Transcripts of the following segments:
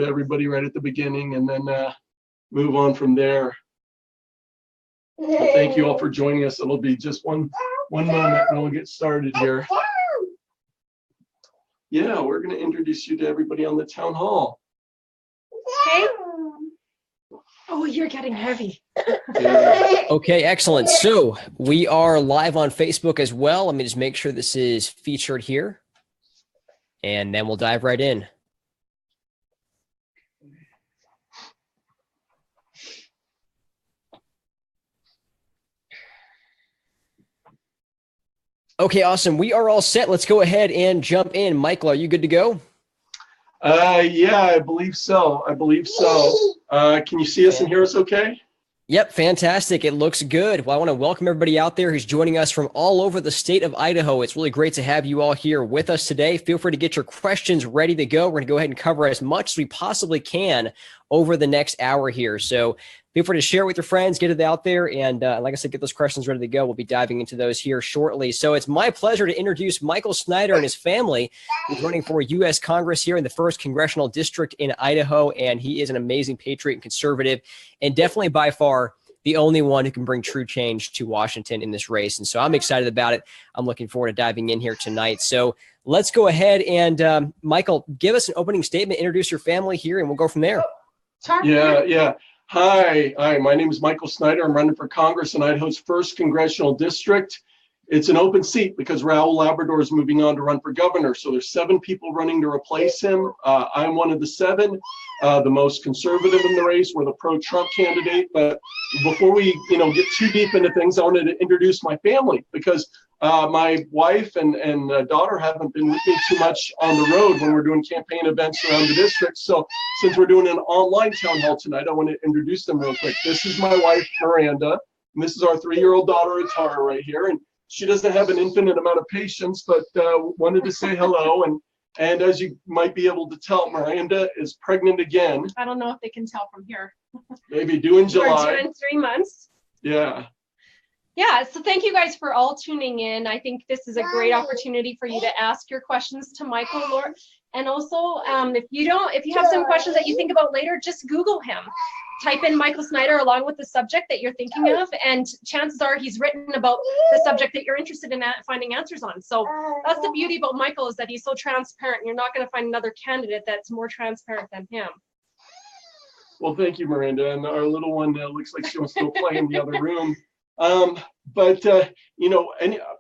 everybody right at the beginning and then move on from there. But thank you all for joining us. It'll be just one moment and we'll get started here. Yeah, we're going to introduce you to everybody on the town hall. Okay. Oh, you're getting heavy. Yeah. Okay, excellent. So we are live on Facebook as well. Let me just make sure this is featured here, and then we'll dive right in. Okay, awesome. We are all set. Let's go ahead and jump in. Michael, are you good to go? Yeah, I believe so. Can you see us and hear us okay? Yep, fantastic. It looks good. Well, I want to welcome everybody out there who's joining us from all over the state of Idaho. It's really great to have you all here with us today. Feel free to get your questions ready to go. We're going to go ahead and cover as much as we possibly can over the next hour here. So feel free to share it with your friends, get it out there. And like I said, get those questions ready to go. We'll be diving into those here shortly. So it's my pleasure to introduce Michael Snyder and his family, who's running for U.S. Congress here in the 1st Congressional District in Idaho. And he is an amazing patriot and conservative, and definitely by far the only one who can bring true change to Washington in this race. And so I'm excited about it. I'm looking forward to diving in here tonight. So let's go ahead and Michael, give us an opening statement, introduce your family here, and we'll go from there. Yeah. Hi, my name is Michael Snyder. I'm running for Congress in Idaho's 1st Congressional District. It's an open seat because Raul Labrador is moving on to run for governor. So there's 7 people running to replace him. I'm one of the 7, the most conservative in the race. We're the pro-Trump candidate. But before we get too deep into things, I wanted to introduce my family because my wife and daughter haven't been with me too much on the road when we're doing campaign events around the district. So since we're doing an online town hall tonight, I want to introduce them real quick. This is my wife, Miranda, and this is our 3-year-old daughter, Atara, right here. And she doesn't have an infinite amount of patience, but wanted to say hello. And as you might be able to tell, Miranda is pregnant again. I don't know if they can tell from here. Maybe due in July. We're due in 3 months. Yeah. Yeah, so thank you guys for all tuning in. I think this is a great opportunity for you to ask your questions to Michael, Lord. And also, if you have some questions that you think about later, just Google him. Type in Michael Snyder along with the subject that you're thinking of, and chances are he's written about the subject that you're interested in finding answers on. So that's the beauty about Michael, is that he's so transparent. You're not going to find another candidate that's more transparent than him. Well, thank you, Miranda. And our little one looks like she wants to go play in the other room.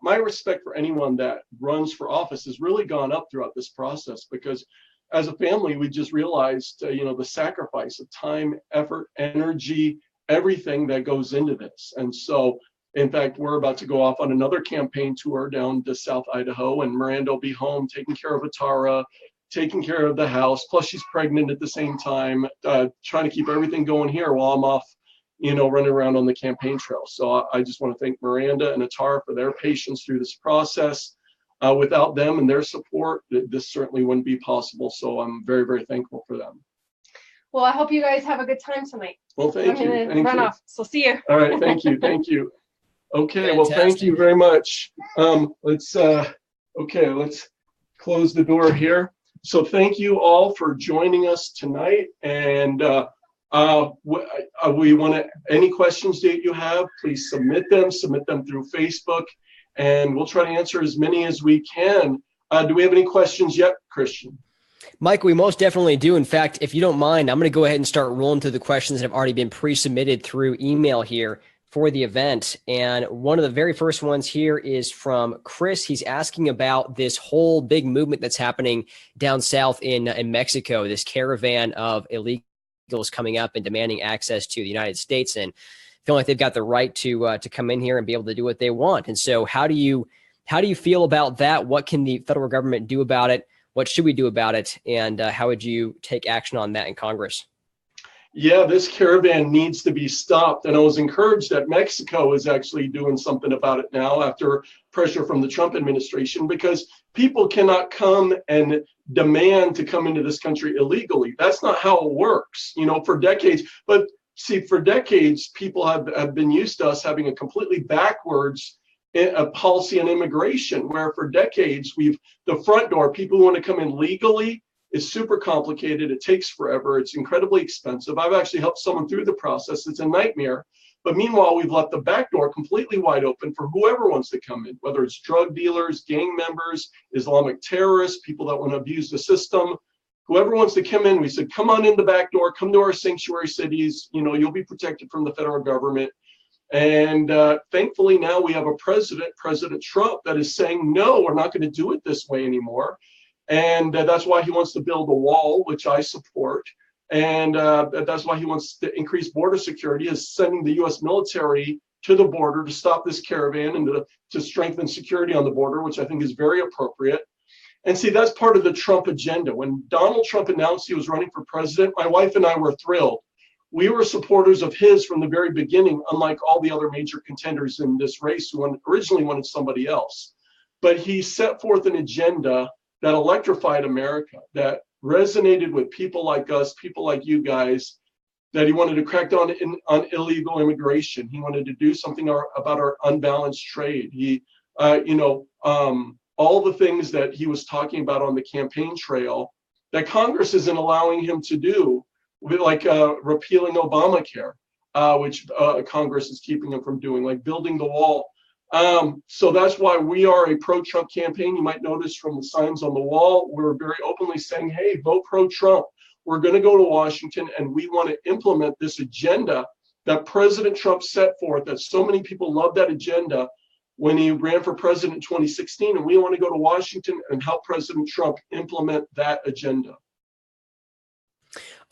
My respect for anyone that runs for office has really gone up throughout this process, because as a family, we just realized, the sacrifice of time, effort, energy, everything that goes into this. And so, in fact, we're about to go off on another campaign tour down to South Idaho, and Miranda will be home taking care of Atara, taking care of the house. Plus, she's pregnant at the same time, trying to keep everything going here while I'm off, running around on the campaign trail. So I just want to thank Miranda and Atara for their patience through this process. Without them and their support, this certainly wouldn't be possible. So I'm very, very thankful for them. Well, I hope you guys have a good time tonight. Well, thank you. I'm going to run off. So see you. All right. Thank you. Okay. Fantastic. Well, thank you very much. Let's close the door here. So thank you all for joining us tonight. And we want to, any questions that you have, please submit them through Facebook, and we'll try to answer as many as we can. Do we have any questions yet, Christian? Mike, we most definitely do. In fact, if you don't mind, I'm going to go ahead and start rolling through the questions that have already been pre-submitted through email here for the event. And one of the very first ones here is from Chris. He's asking about this whole big movement that's happening down south in Mexico, this caravan of illegals coming up and demanding access to the United States and feeling like they've got the right to come in here and be able to do what they want. And so how do you feel about that? What can the federal government do about it? What should we do about it? And how would you take action on that in Congress? Yeah, this caravan needs to be stopped. And I was encouraged that Mexico is actually doing something about it now after pressure from the Trump administration, because people cannot come and demand to come into this country illegally. That's not how it works, for decades. But see, for decades, people have been used to us having a completely backwards policy on immigration, where for decades the front door, people who want to come in legally It's super complicated. It takes forever. It's incredibly expensive. I've actually helped someone through the process. It's a nightmare. But meanwhile, we've left the back door completely wide open for whoever wants to come in, whether it's drug dealers, gang members, Islamic terrorists, people that want to abuse the system. Whoever wants to come in, we said, come on in the back door, come to our sanctuary cities. You know, you'll be protected from the federal government. And thankfully now we have a President Trump, that is saying, no, we're not going to do it this way anymore. And that's why he wants to build a wall, which I support. And that's why he wants to increase border security, is sending the U.S. military to the border to stop this caravan and to strengthen security on the border, which I think is very appropriate. And see, that's part of the Trump agenda. When Donald Trump announced he was running for president, my wife and I were thrilled. We were supporters of his from the very beginning, unlike all the other major contenders in this race who originally wanted somebody else. But he set forth an agenda that electrified America, that resonated with people like us, people like you guys, that he wanted to crack down on illegal immigration. He wanted to do something about our unbalanced trade. He, all the things that he was talking about on the campaign trail that Congress isn't allowing him to do, like repealing Obamacare, which Congress is keeping him from doing, like building the wall. So that's why we are a pro-Trump campaign. You might notice from the signs on the wall, we're very openly saying, hey, vote pro-Trump. We're going to go to Washington and we want to implement this agenda that President Trump set forth, that so many people love that agenda when he ran for president in 2016. And we want to go to Washington and help President Trump implement that agenda.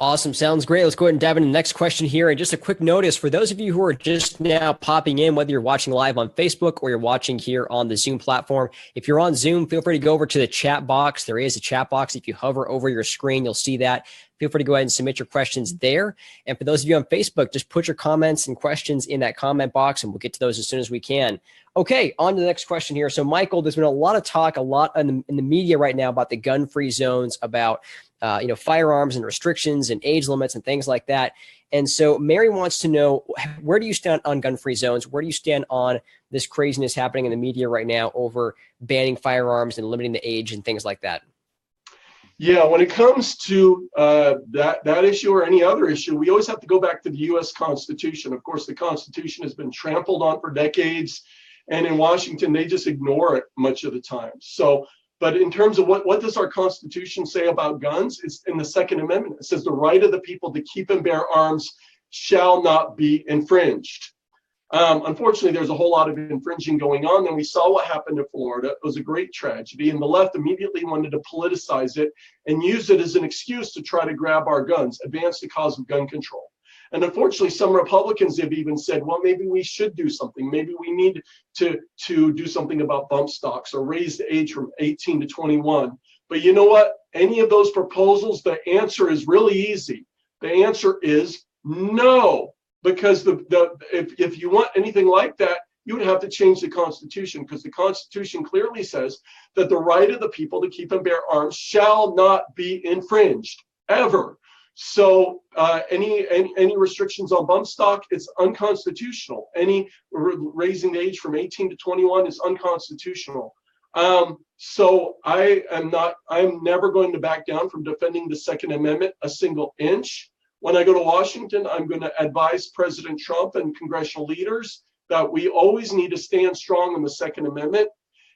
Awesome. Sounds great. Let's go ahead and dive into the next question here. And just a quick notice for those of you who are just now popping in, whether you're watching live on Facebook or you're watching here on the Zoom platform, if you're on Zoom, feel free to go over to the chat box. There is a chat box. If you hover over your screen, you'll see that. Feel free to go ahead and submit your questions there. And for those of you on Facebook, just put your comments and questions in that comment box, and we'll get to those as soon as we can. Okay, on to the next question here. So, Michael, there's been a lot of talk, in the media right now about the gun-free zones, about firearms and restrictions and age limits and things like that. And so Mary wants to know, where do you stand on gun-free zones? Where do you stand on this craziness happening in the media right now over banning firearms and limiting the age and things like that? Yeah, when it comes to that issue or any other issue, we always have to go back to the U.S. Constitution. Of course, the Constitution has been trampled on for decades, and in Washington, they just ignore it much of the time. So, but in terms of what does our Constitution say about guns? It's in the Second Amendment. It says the right of the people to keep and bear arms shall not be infringed. Unfortunately, there's a whole lot of infringing going on, and we saw what happened in Florida. It was a great tragedy, and the left immediately wanted to politicize it and use it as an excuse to try to grab our guns, advance the cause of gun control. And unfortunately, some Republicans have even said, well, maybe we should do something. Maybe we need to do something about bump stocks or raise the age from 18 to 21. But you know what? Any of those proposals, the answer is really easy. The answer is no. Because if you want anything like that, you would have to change the Constitution, because the Constitution clearly says that the right of the people to keep and bear arms shall not be infringed, ever. So any restrictions on bump stock, it's unconstitutional. Any raising the age from 18 to 21 is unconstitutional. So I'm never going to back down from defending the Second Amendment a single inch. When I go to Washington, I'm going to advise President Trump and congressional leaders that we always need to stand strong on the Second Amendment.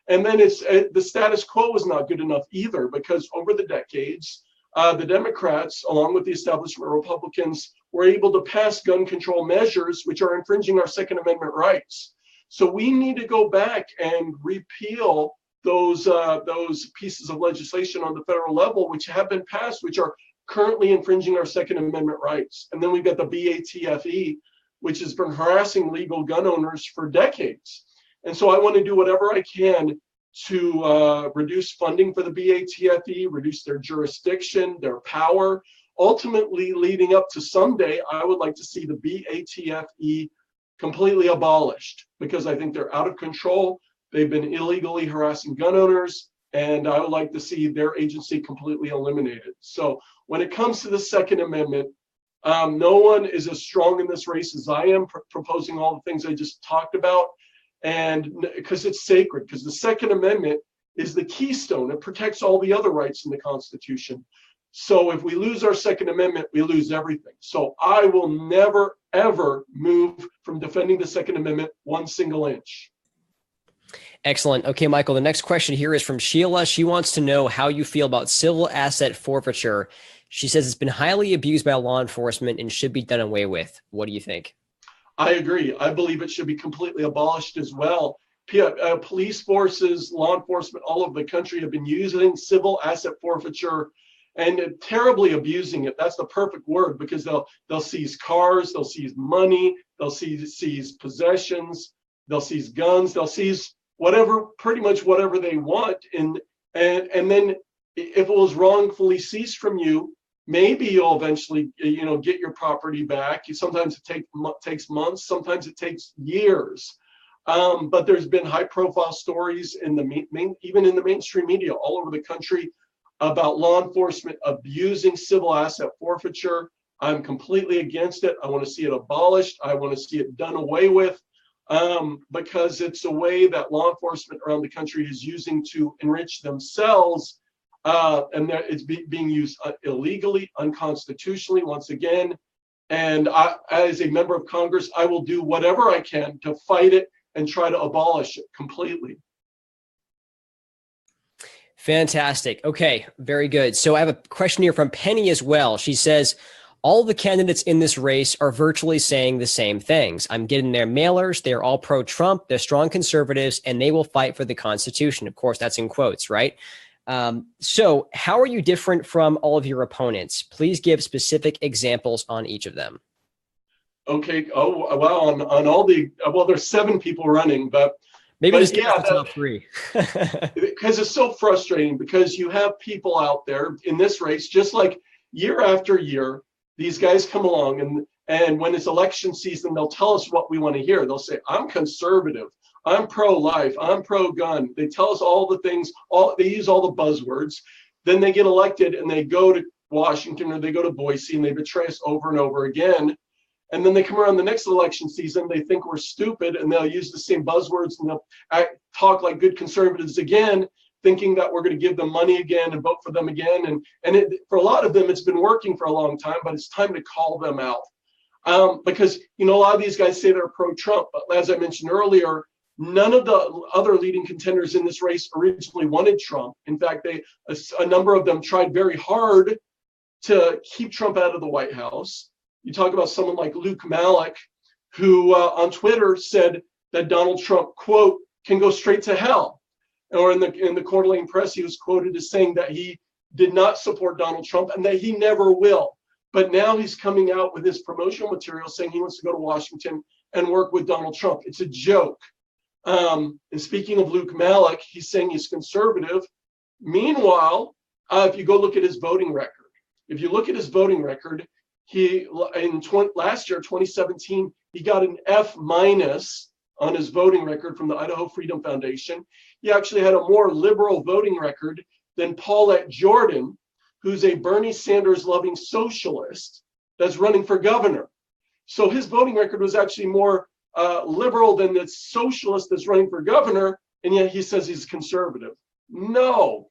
And then the status quo is not good enough either, because over the decades, the Democrats, along with the establishment Republicans, were able to pass gun control measures which are infringing our Second Amendment rights. So we need to go back and repeal those pieces of legislation on the federal level which have been passed, which are currently infringing our Second Amendment rights. And then we've got the BATFE, which has been harassing legal gun owners for decades. And so I want to do whatever I can to reduce funding for the BATFE, reduce their jurisdiction, their power, ultimately leading up to someday, I would like to see the BATFE completely abolished, because I think they're out of control. They've been illegally harassing gun owners, and I would like to see their agency completely eliminated. So when it comes to the Second Amendment, no one is as strong in this race as I am, proposing all the things I just talked about. And because it's sacred, because the Second Amendment is the keystone. It protects all the other rights in the Constitution. So if we lose our Second Amendment, we lose everything. So I will never, ever move from defending the Second Amendment 1 single inch. Excellent. Okay, Michael, the next question here is from Sheila. She wants to know how you feel about civil asset forfeiture. She says it's been highly abused by law enforcement and should be done away with. What do you think? I agree. I believe it should be completely abolished as well. Police forces, law enforcement all over the country have been using civil asset forfeiture and terribly abusing it. That's the perfect word, because they'll seize cars, they'll seize money, they'll seize possessions, they'll seize guns, they'll seize whatever, pretty much whatever they want. And then if it was wrongfully seized from you, maybe you'll eventually, get your property back. Sometimes it takes months, sometimes it takes years. But there's been high-profile stories in even in the mainstream media all over the country about law enforcement abusing civil asset forfeiture. I'm completely against it. I want to see it abolished. I want to see it done away with, because it's a way that law enforcement around the country is using to enrich themselves, and that it's being used illegally, unconstitutionally, once again. And I, as a member of Congress, I will do whatever I can to fight it and try to abolish it completely. Fantastic. Okay, very good. So I have a question here from Penny as well. She says, all the candidates in this race are virtually saying the same things. I'm getting their mailers. They're all pro-Trump. They're strong conservatives, and they will fight for the Constitution. Of course, that's in quotes, right? So how are you different from all of your opponents? Please give specific examples on each of them. Okay. Oh, well, on all there's 7 people running, but just give us the top 3. Because it's so frustrating, because you have people out there in this race, just like year after year, these guys come along and when it's election season, they'll tell us what we want to hear. They'll say, I'm conservative, I'm pro-life, I'm pro-gun. They tell us all the things, they use all the buzzwords. Then they get elected and they go to Washington or they go to Boise and they betray us over and over again. And then they come around the next election season, they think we're stupid, and they'll use the same buzzwords and they'll talk like good conservatives again, thinking that we're going to give them money again and vote for them again. And for a lot of them, it's been working for a long time, but it's time to call them out. Because, a lot of these guys say they're pro-Trump, but as I mentioned earlier, none of the other leading contenders in this race originally wanted Trump. In fact, a number of them tried very hard to keep Trump out of the White House. You talk about someone like Luke Malik, who on Twitter said that Donald Trump, quote, can go straight to hell. Or in the Coeur d'Alene Press, he was quoted as saying that he did not support Donald Trump and that he never will. But now he's coming out with his promotional material saying he wants to go to Washington and work with Donald Trump. It's a joke. And speaking of Luke Malik, he's saying he's conservative. Meanwhile, if you go look at his voting record, last year, 2017, he got an F- on his voting record from the Idaho Freedom Foundation. He actually had a more liberal voting record than Paulette Jordan, who's a Bernie Sanders loving socialist that's running for governor. So his voting record was actually more liberal than the socialist that's running for governor, and yet he says he's conservative. No.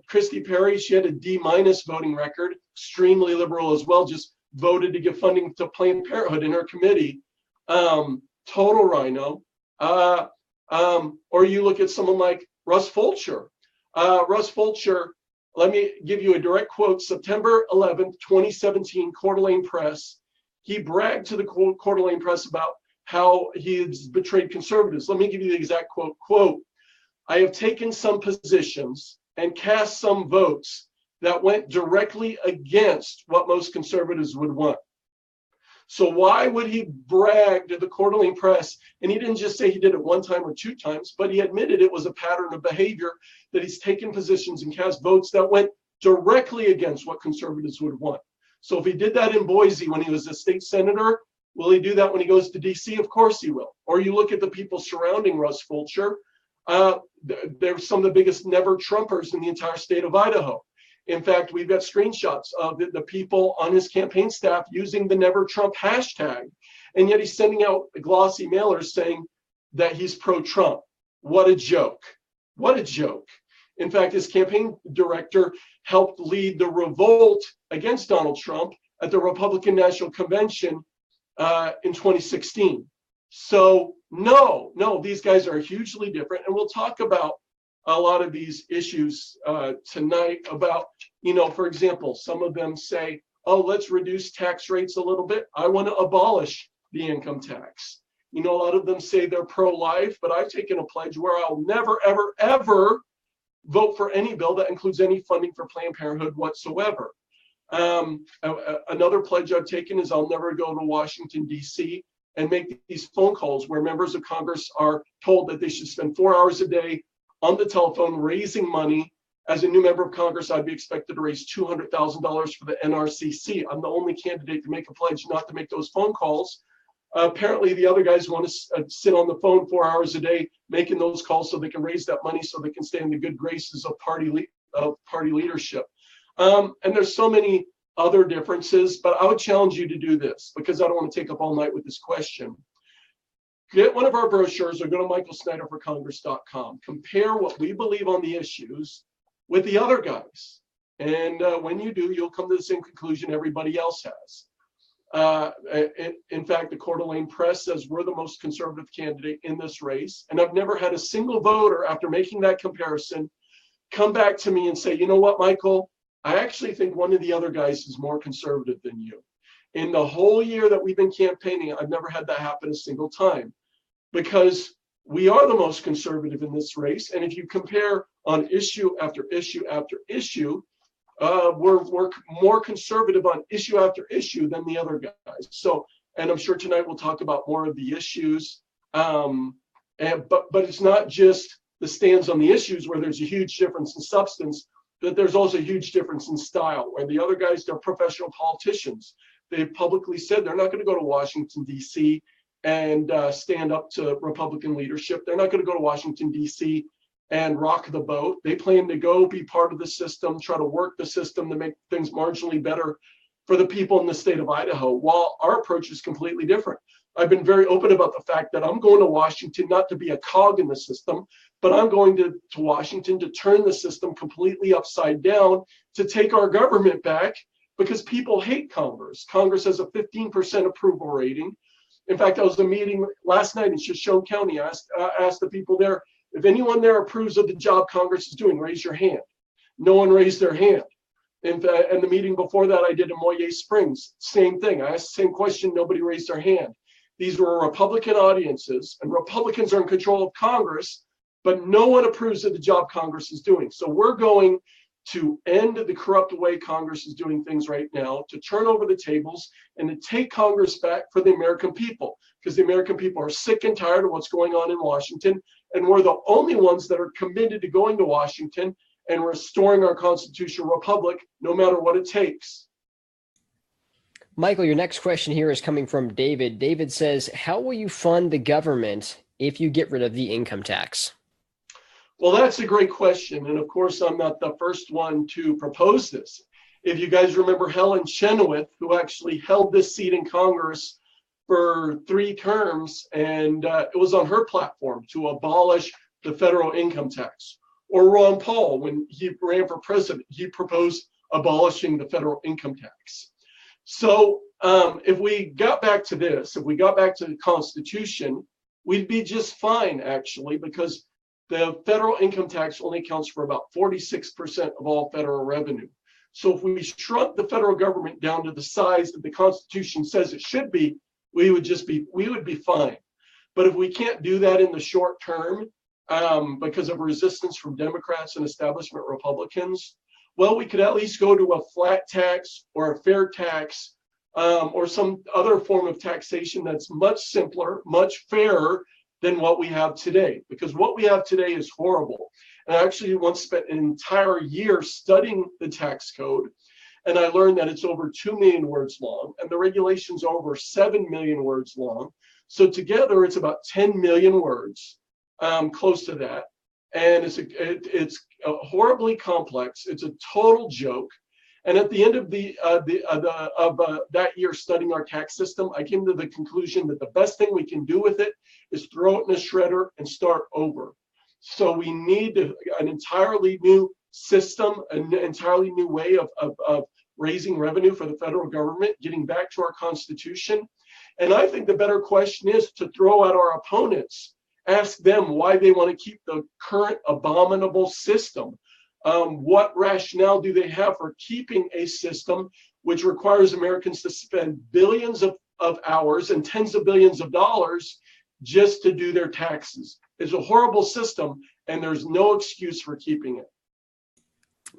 Christy Perry, she had a D- voting record, extremely liberal as well, just voted to give funding to Planned Parenthood in her committee. Total rhino. Or you look at someone like Russ Fulcher. Russ Fulcher, let me give you a direct quote, September 11th, 2017, Coeur d'Alene Press. He bragged to the Coeur d'Alene Press about how he has betrayed conservatives. Let me give you the exact quote, I have taken some positions and cast some votes that went directly against what most conservatives would want. So why would he brag to the Coeur d'Alene Press? And he didn't just say he did it 1 time or 2 times, but he admitted it was a pattern of behavior, that he's taken positions and cast votes that went directly against what conservatives would want. So if he did that in Boise when he was a state senator, will he do that when he goes to DC? Of course he will. Or you look at the people surrounding Russ Fulcher. They're some of the biggest never Trumpers in the entire state of Idaho. In fact, we've got screenshots of the people on his campaign staff using the Never Trump hashtag. And yet he's sending out glossy mailers saying that he's pro-Trump. What a joke. What a joke. In fact, his campaign director helped lead the revolt against Donald Trump at the Republican National Convention in 2016. So no, these guys are hugely different. And we'll talk about a lot of these issues tonight about, for example, some of them say, oh, let's reduce tax rates a little bit. I want to abolish the income tax. A lot of them say they're pro-life, but I've taken a pledge where I'll never, ever, ever vote for any bill that includes any funding for Planned Parenthood whatsoever. Another pledge I've taken is I'll never go to Washington, D.C. and make these phone calls where members of Congress are told that they should spend 4 hours a day on the telephone raising money. As a new member of Congress, I'd be expected to raise $200,000 for the NRCC. I'm the only candidate to make a pledge not to make those phone calls. Apparently, the other guys want to sit on the phone 4 hours a day making those calls so they can raise that money so they can stay in the good graces of party leadership. And there's so many other differences, but I would challenge you to do this because I don't want to take up all night with this question. Get one of our brochures or go to michaelsnyderforcongress.com. Compare what we believe on the issues with the other guys. And when you do, you'll come to the same conclusion everybody else has. In fact, the Coeur d'Alene Press says we're the most conservative candidate in this race. And I've never had a single voter after making that comparison come back to me and say, you know what, Michael, I actually think one of the other guys is more conservative than you. In the whole year that we've been campaigning, I've never had that happen a single time because we are the most conservative in this race. And if you compare on issue after issue after issue, we're more conservative on issue after issue than the other guys. So, and I'm sure tonight we'll talk about more of the issues. But it's not just the stands on the issues where there's a huge difference in substance, but there's also a huge difference in style. Where the other guys, they're professional politicians. They've publicly said they're not going to go to Washington, D.C. and stand up to Republican leadership. They're not going to go to Washington, D.C. and rock the boat. They plan to go be part of the system, try to work the system to make things marginally better for the people in the state of Idaho, while our approach is completely different. I've been very open about the fact that I'm going to Washington not to be a cog in the system, but I'm going to Washington to turn the system completely upside down, to take our government back, because people hate Congress. Congress has a 15% approval rating. In fact, I was at a meeting last night in Shoshone County. I asked the people there, if anyone there approves of the job Congress is doing, raise your hand. No one raised their hand. And the meeting before that I did in Moyer Springs, same thing. I asked the same question, nobody raised their hand. These were Republican audiences, and Republicans are in control of Congress, but no one approves of the job Congress is doing. So we're going to end the corrupt way Congress is doing things right now, to turn over the tables and to take Congress back for the American people, because the American people are sick and tired of what's going on in Washington. And we're the only ones that are committed to going to Washington and restoring our constitutional republic, no matter what it takes. Michael, your next question here is coming from David. David says, how will you fund the government if you get rid of the income tax? Well, that's a great question. And of course, I'm not the first one to propose this. If you guys remember Helen Chenoweth, who actually held this seat in Congress for 3 terms, and it was on her platform to abolish the federal income tax. Or Ron Paul, when he ran for president, he proposed abolishing the federal income tax. So if we got back to this, if we got back to the Constitution, we'd be just fine, actually, because the federal income tax only accounts for about 46% of all federal revenue. So if we shrunk the federal government down to the size that the Constitution says it should be, we would be fine. But if we can't do that in the short term because of resistance from Democrats and establishment Republicans, well, we could at least go to a flat tax or a fair tax or some other form of taxation that's much simpler, much fairer than what we have today, because what we have today is horrible. And I actually once spent an entire year studying the tax code, and I learned that it's over 2 million words long, and the regulations are over 7 million words long. So together, it's about 10 million words, close to that. And it's horribly complex. It's a total joke. And at the end of that year studying our tax system, I came to the conclusion that the best thing we can do with it is throw it in a shredder and start over. So we need an entirely new system, an entirely new way of raising revenue for the federal government, getting back to our Constitution. And I think the better question is to throw out our opponents, ask them why they want to keep the current abominable system. What rationale do they have for keeping a system which requires Americans to spend billions of hours and tens of billions of dollars just to do their taxes? It's a horrible system, and there's no excuse for keeping it.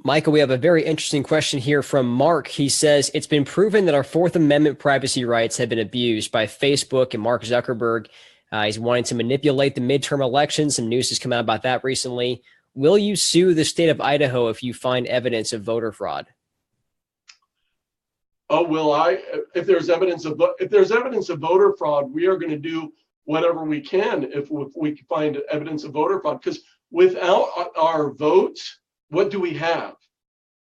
Michael, we have a very interesting question here from Mark. He says, it's been proven that our Fourth Amendment privacy rights have been abused by Facebook and Mark Zuckerberg. He's wanting to manipulate the midterm elections. Some news has come out about that recently. Will you sue the state of Idaho if you find evidence of voter fraud? Oh, will I? If there's evidence of voter fraud, we are going to do whatever we can if we find evidence of voter fraud. Because without our vote, what do we have?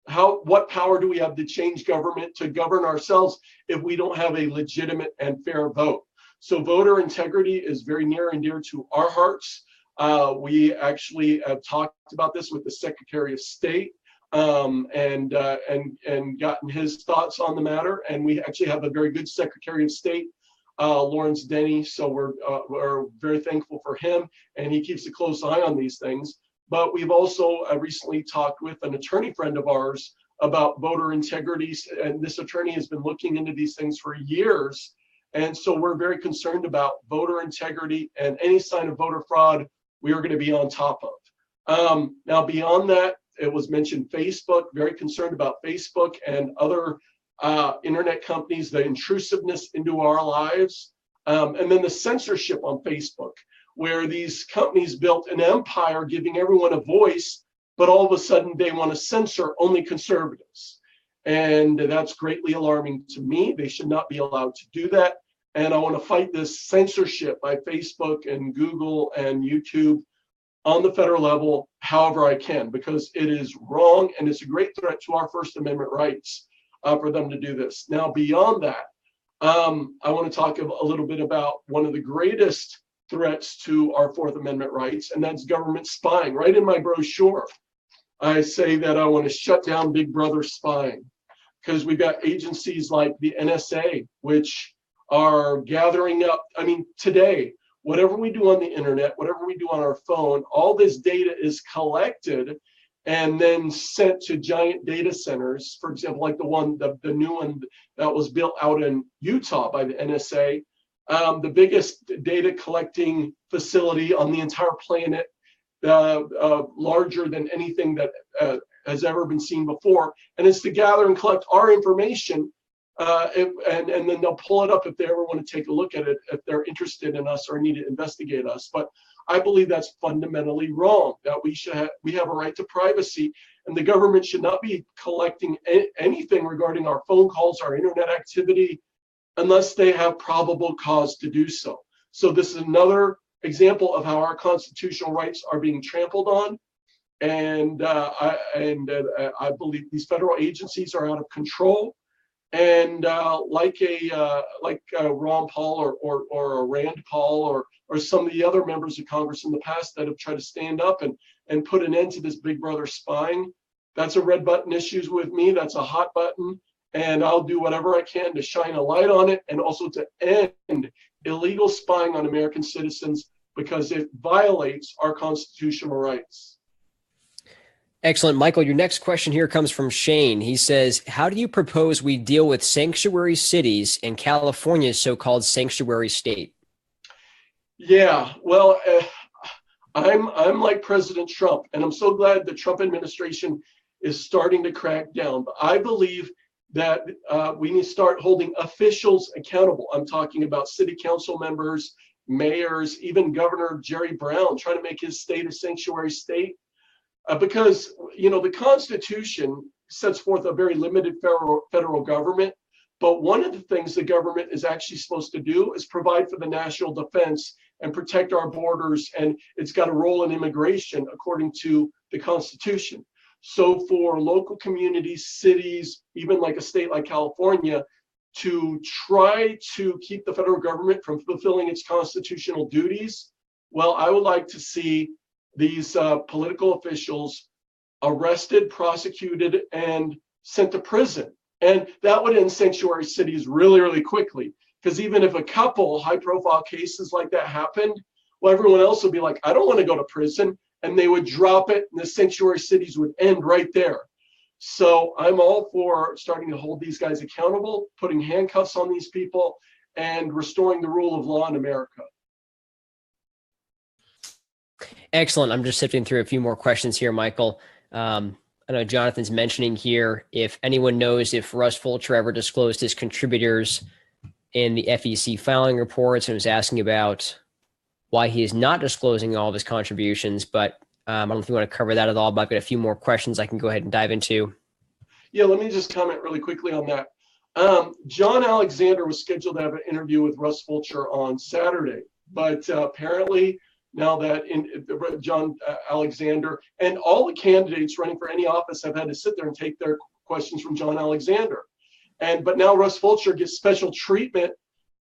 What power do we have to change government, to govern ourselves, if we don't have a legitimate and fair vote? So voter integrity is very near and dear to our hearts. We actually have talked about this with the Secretary of State and gotten his thoughts on the matter. And we actually have a very good Secretary of State, Lawrence Denny. So we're very thankful for him, and he keeps a close eye on these things. But we've also recently talked with an attorney friend of ours about voter integrity, and this attorney has been looking into these things for years. And so we're very concerned about voter integrity, and any sign of voter fraud, we are going to be on top of. Now, beyond that, it was mentioned Facebook, very concerned about Facebook and other internet companies, the intrusiveness into our lives, and then the censorship on Facebook, where these companies built an empire giving everyone a voice, but all of a sudden they want to censor only conservatives. And that's greatly alarming to me. They should not be allowed to do that. And I want to fight this censorship by Facebook and Google and YouTube on the federal level however I can, because it is wrong and it's a great threat to our First Amendment rights for them to do this. Now, beyond that, I want to talk a little bit about one of the greatest threats to our Fourth Amendment rights, and that's government spying. Right in my brochure, I say that I want to shut down Big Brother spying, because we've got agencies like the NSA, which are gathering up. I mean, today, whatever we do on the internet, whatever we do on our phone, all this data is collected and then sent to giant data centers. For example, like the new one that was built out in Utah by the NSA, the biggest data collecting facility on the entire planet, larger than anything that has ever been seen before. And it's to gather and collect our information, and then they'll pull it up if they ever want to take a look at it, if they're interested in us or need to investigate us. But I believe that's fundamentally wrong, that we have a right to privacy, and the government should not be collecting anything regarding our phone calls, our internet activity, unless they have probable cause to do so. So this is another example of how our constitutional rights are being trampled on. And I believe these federal agencies are out of control. And like Ron Paul or a Rand Paul or some of the other members of Congress in the past that have tried to stand up and put an end to this Big Brother spying, that's a red button issue with me. That's a hot button. And I'll do whatever I can to shine a light on it, and also to end illegal spying on American citizens, because it violates our constitutional rights. Excellent. Michael, your next question here comes from Shane. He says, how do you propose we deal with sanctuary cities in California's so-called sanctuary state? Yeah, well, I'm like President Trump, and I'm so glad the Trump administration is starting to crack down. But I believe that we need to start holding officials accountable. I'm talking about city council members, mayors, even Governor Jerry Brown trying to make his state a sanctuary state. Because, you know, the Constitution sets forth a very limited federal government. But one of the things the government is actually supposed to do is provide for the national defense and protect our borders. And it's got a role in immigration according to the Constitution. So for local communities, cities, even like a state like California, to try to keep the federal government from fulfilling its constitutional duties, well, I would like to see these political officials arrested, prosecuted, and sent to prison. And that would end sanctuary cities really, really quickly. Because even if a couple high-profile cases like that happened, well, everyone else would be like, I don't want to go to prison. And they would drop it, and the sanctuary cities would end right there. So I'm all for starting to hold these guys accountable, putting handcuffs on these people, and restoring the rule of law in America. Excellent. I'm just sifting through a few more questions here, Michael. I know Jonathan's mentioning here, if anyone knows if Russ Fulcher ever disclosed his contributors in the FEC filing reports, and was asking about why he is not disclosing all of his contributions, but I don't know if you want to cover that at all, but I've got a few more questions I can go ahead and dive into. Yeah, let me just comment really quickly on that. John Alexander was scheduled to have an interview with Russ Fulcher on Saturday, but apparently now that John Alexander and all the candidates running for any office have had to sit there and take their questions from John Alexander. But now Russ Fulcher gets special treatment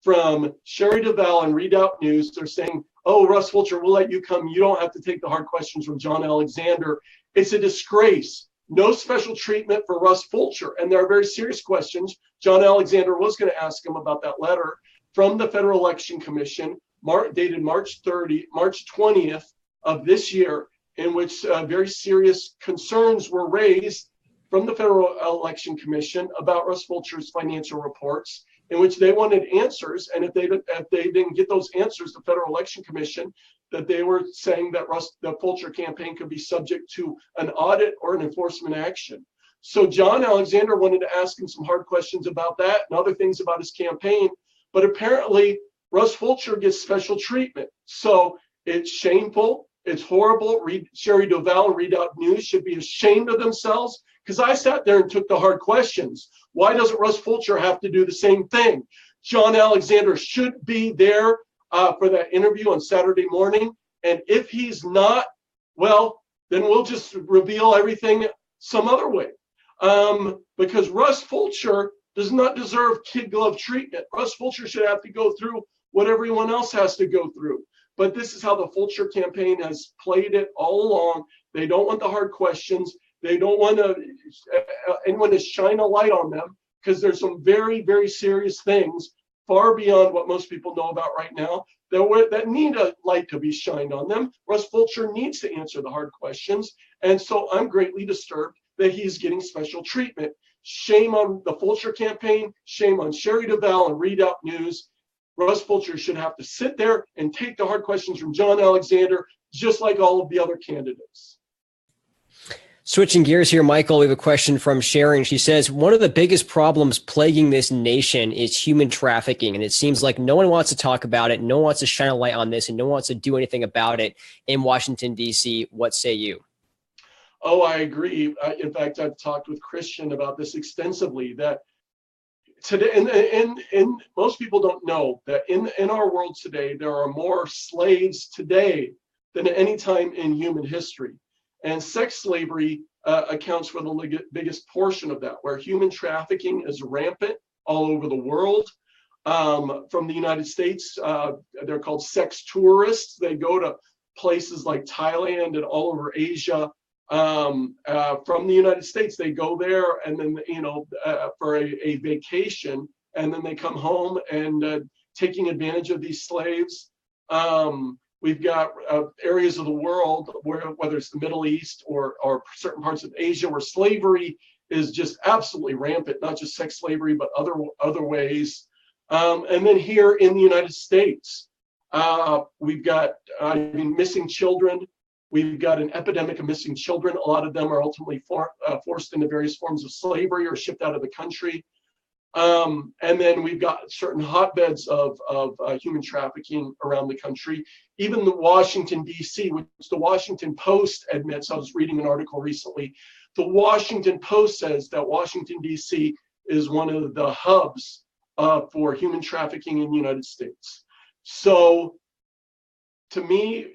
from Sherry DeVal and Readout News. They're saying, oh, Russ Fulcher, we'll let you come. You don't have to take the hard questions from John Alexander. It's a disgrace. No special treatment for Russ Fulcher. And there are very serious questions. John Alexander was going to ask him about that letter from the Federal Election Commission, dated March 20th of this year, in which very serious concerns were raised from the Federal Election Commission about Russ Fulcher's financial reports, in which they wanted answers. And if they didn't get those answers, the Federal Election Commission, that they were saying that the Fulcher campaign could be subject to an audit or an enforcement action. So John Alexander wanted to ask him some hard questions about that and other things about his campaign, but apparently Russ Fulcher gets special treatment. So it's shameful, it's horrible. Sherry DeVal and Readout News should be ashamed of themselves, because I sat there and took the hard questions. Why doesn't Russ Fulcher have to do the same thing? John Alexander should be there for that interview on Saturday morning. And if he's not, well, then we'll just reveal everything some other way. Because Russ Fulcher does not deserve kid glove treatment. Russ Fulcher should have to go through what everyone else has to go through. But this is how the Fulcher campaign has played it all along. They don't want the hard questions. They don't want anyone to shine a light on them, because there's some very, very serious things far beyond what most people know about right now that need a light to be shined on them. Russ Fulcher needs to answer the hard questions. And so I'm greatly disturbed that he's getting special treatment. Shame on the Fulcher campaign. Shame on Sherry DeVal and Readout News. Russ Fulcher should have to sit there and take the hard questions from John Alexander, just like all of the other candidates. Switching gears here, Michael, we have a question from Sharon. She says, one of the biggest problems plaguing this nation is human trafficking. And it seems like no one wants to talk about it. No one wants to shine a light on this, and no one wants to do anything about it in Washington, D.C. What say you? Oh, I agree. In fact, I've talked with Christian about this extensively, that today, and most people don't know that in our world today, there are more slaves today than at any time in human history. And sex slavery accounts for the biggest portion of that, where human trafficking is rampant all over the world. From the United States, they're called sex tourists. They go to places like Thailand and all over Asia. From the United States, they go there and then, for a vacation, and then they come home and taking advantage of these slaves. We've got areas of the world where, whether it's the Middle East or certain parts of Asia, where slavery is just absolutely rampant, not just sex slavery, but other ways. And then here in the United States, we've got missing children. We've got an epidemic of missing children. A lot of them are ultimately forced into various forms of slavery or shipped out of the country. And then we've got certain hotbeds of human trafficking around the country. Even the Washington, D.C., which the Washington Post admits, I was reading an article recently, the Washington Post says that Washington, D.C. is one of the hubs for human trafficking in the United States. So to me,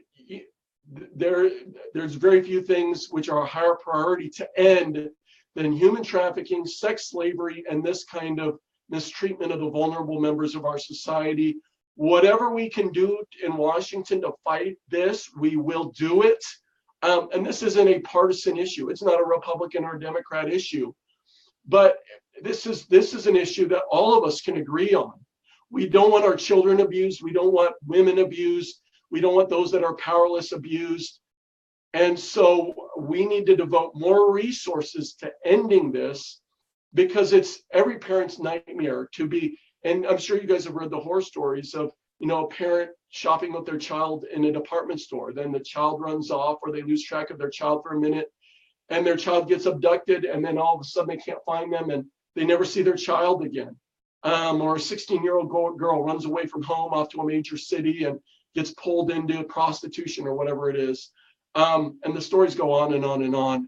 there's very few things which are a higher priority to end than human trafficking, sex slavery, and this kind of mistreatment of the vulnerable members of our society. Whatever we can do in Washington to fight this, we will do it. And this isn't a partisan issue. It's not a Republican or Democrat issue, but this is an issue that all of us can agree on. We don't want our children abused. We don't want women abused. We don't want those that are powerless abused. And so we need to devote more resources to ending this, because it's every parent's nightmare to be, and I'm sure you guys have read the horror stories of, a parent shopping with their child in a department store. Then the child runs off, or they lose track of their child for a minute, and their child gets abducted, and then all of a sudden they can't find them and they never see their child again. Or a 16-year-old girl runs away from home off to a major city and gets pulled into prostitution or whatever it is. And the stories go on and on and on.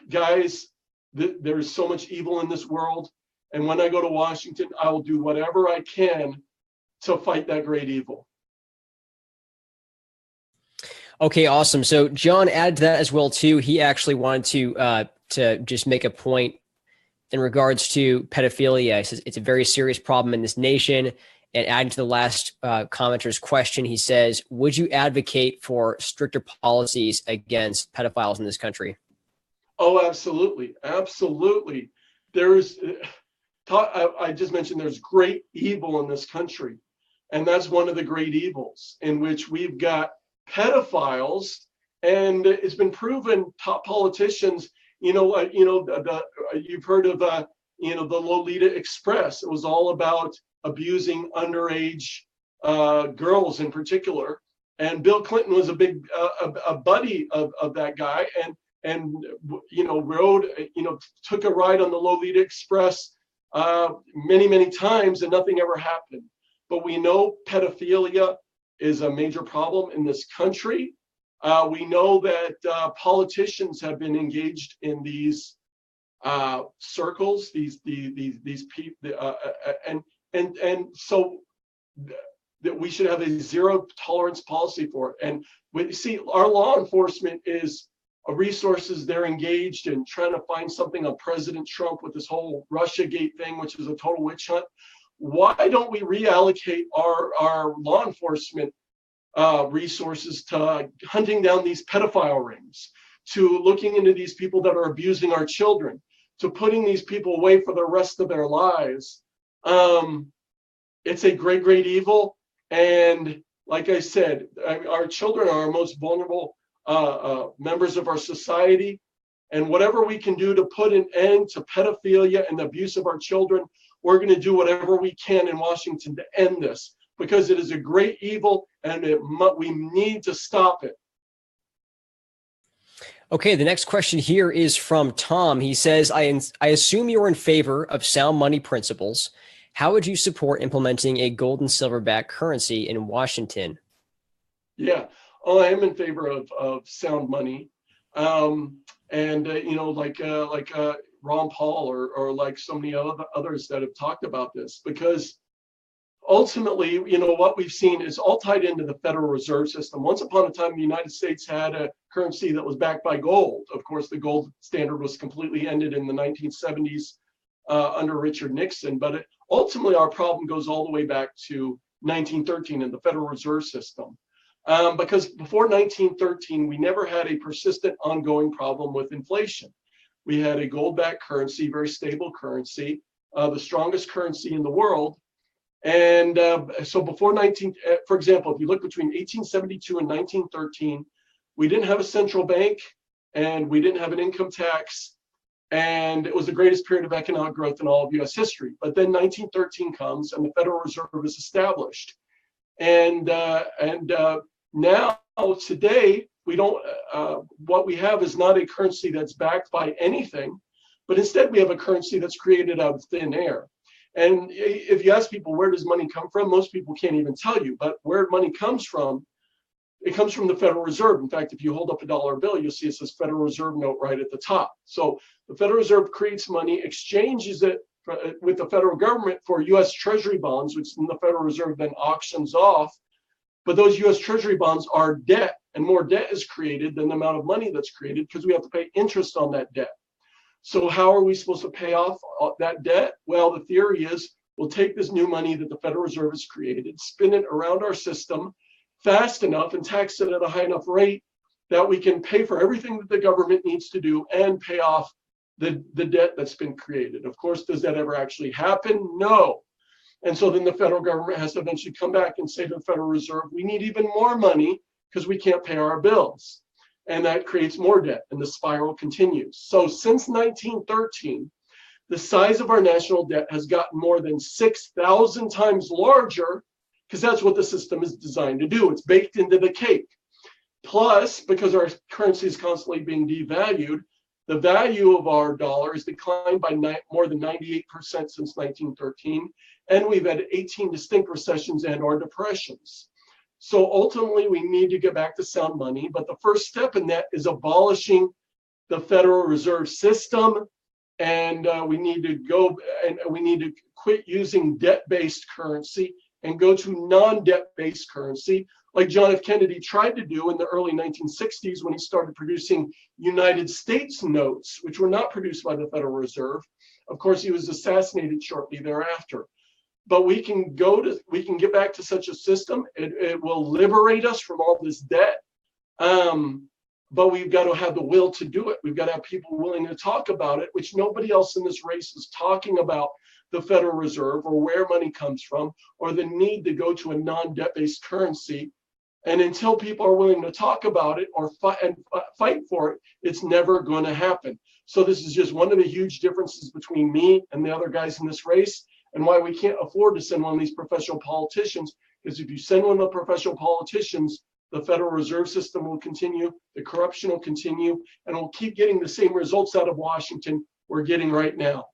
Guys, there's so much evil in this world. And when I go to Washington, I will do whatever I can to fight that great evil. Okay, awesome. So John added to that as well too. He actually wanted to just make a point in regards to pedophilia. He says it's a very serious problem in this nation. And adding to the last commenter's question, he says, would you advocate for stricter policies against pedophiles in this country? Oh, absolutely. Absolutely. I just mentioned there's great evil in this country. And that's one of the great evils, in which we've got pedophiles, and it's been proven top politicians, you've heard of, the Lolita Express. It was all about abusing underage girls in particular. And Bill Clinton was a big a buddy of that guy, and took a ride on the Lolita Express many times, and nothing ever happened. But we know pedophilia is a major problem in this country. We know that politicians have been engaged in these circles, these people, and so that we should have a zero tolerance policy for it. And we see our law enforcement is resources they're engaged in trying to find something on President Trump with this whole Russiagate thing, which is a total witch hunt. Why don't we reallocate our law enforcement resources to hunting down these pedophile rings, to looking into these people that are abusing our children, to putting these people away for the rest of their lives? It's a great evil. And like I said, our children are our most vulnerable members of our society. And whatever we can do to put an end to pedophilia and the abuse of our children, we're going to do whatever we can in Washington to end this, because it is a great evil, and we need to stop it. Okay, the next question here is from Tom. He says, I assume you're in favor of sound money principles. How would you support implementing a gold and silverback currency in Washington? Yeah, I am in favor of sound money. Like Ron Paul or like so many others that have talked about this, because ultimately, what we've seen is all tied into the Federal Reserve System. Once upon a time, the United States had a currency that was backed by gold. Of course, the gold standard was completely ended in the 1970s under Richard Nixon. But ultimately, our problem goes all the way back to 1913 in the Federal Reserve System. Because before 1913, we never had a persistent ongoing problem with inflation. We had a gold-backed currency, very stable currency, the strongest currency in the world. And so before for example, if you look between 1872 and 1913, we didn't have a central bank, and we didn't have an income tax, and it was the greatest period of economic growth in all of U.S. history. But then 1913 comes, and the Federal Reserve is established. And now today, we don't. What we have is not a currency that's backed by anything, but instead we have a currency that's created out of thin air. And if you ask people, where does money come from? Most people can't even tell you. But where money comes from, it comes from the Federal Reserve. In fact, if you hold up a dollar bill, you'll see it says Federal Reserve note right at the top. So the Federal Reserve creates money, exchanges it with the federal government for U.S. Treasury bonds, which the Federal Reserve then auctions off. But those U.S. Treasury bonds are debt, and more debt is created than the amount of money that's created, because we have to pay interest on that debt. So how are we supposed to pay off that debt? Well, the theory is we'll take this new money that the Federal Reserve has created, spin it around our system fast enough, and tax it at a high enough rate that we can pay for everything that the government needs to do and pay off the debt that's been created. Of course, does that ever actually happen? No. And so then the federal government has to eventually come back and say to the Federal Reserve, we need even more money because we can't pay our bills. And that creates more debt, and the spiral continues. So since 1913, the size of our national debt has gotten more than 6,000 times larger, because that's what the system is designed to do. It's baked into the cake. Plus, because our currency is constantly being devalued, the value of our dollar has declined by more than 98% since 1913, and we've had 18 distinct recessions and or depressions. So ultimately, we need to get back to sound money, but the first step in that is abolishing the Federal Reserve System, and we need to quit using debt-based currency and go to non-debt-based currency, like John F. Kennedy tried to do in the early 1960s when he started producing United States notes, which were not produced by the Federal Reserve. Of course, he was assassinated shortly thereafter. But we can get back to such a system. It will liberate us from all this debt. But we've got to have the will to do it. We've got to have people willing to talk about it, which nobody else in this race is talking about the Federal Reserve or where money comes from or the need to go to a non-debt-based currency. And until people are willing to talk about it or fight for it, it's never going to happen. So this is just one of the huge differences between me and the other guys in this race, and why we can't afford to send one of these professional politicians. Because if you send one of the professional politicians, the Federal Reserve System will continue, the corruption will continue, and we'll keep getting the same results out of Washington we're getting right now.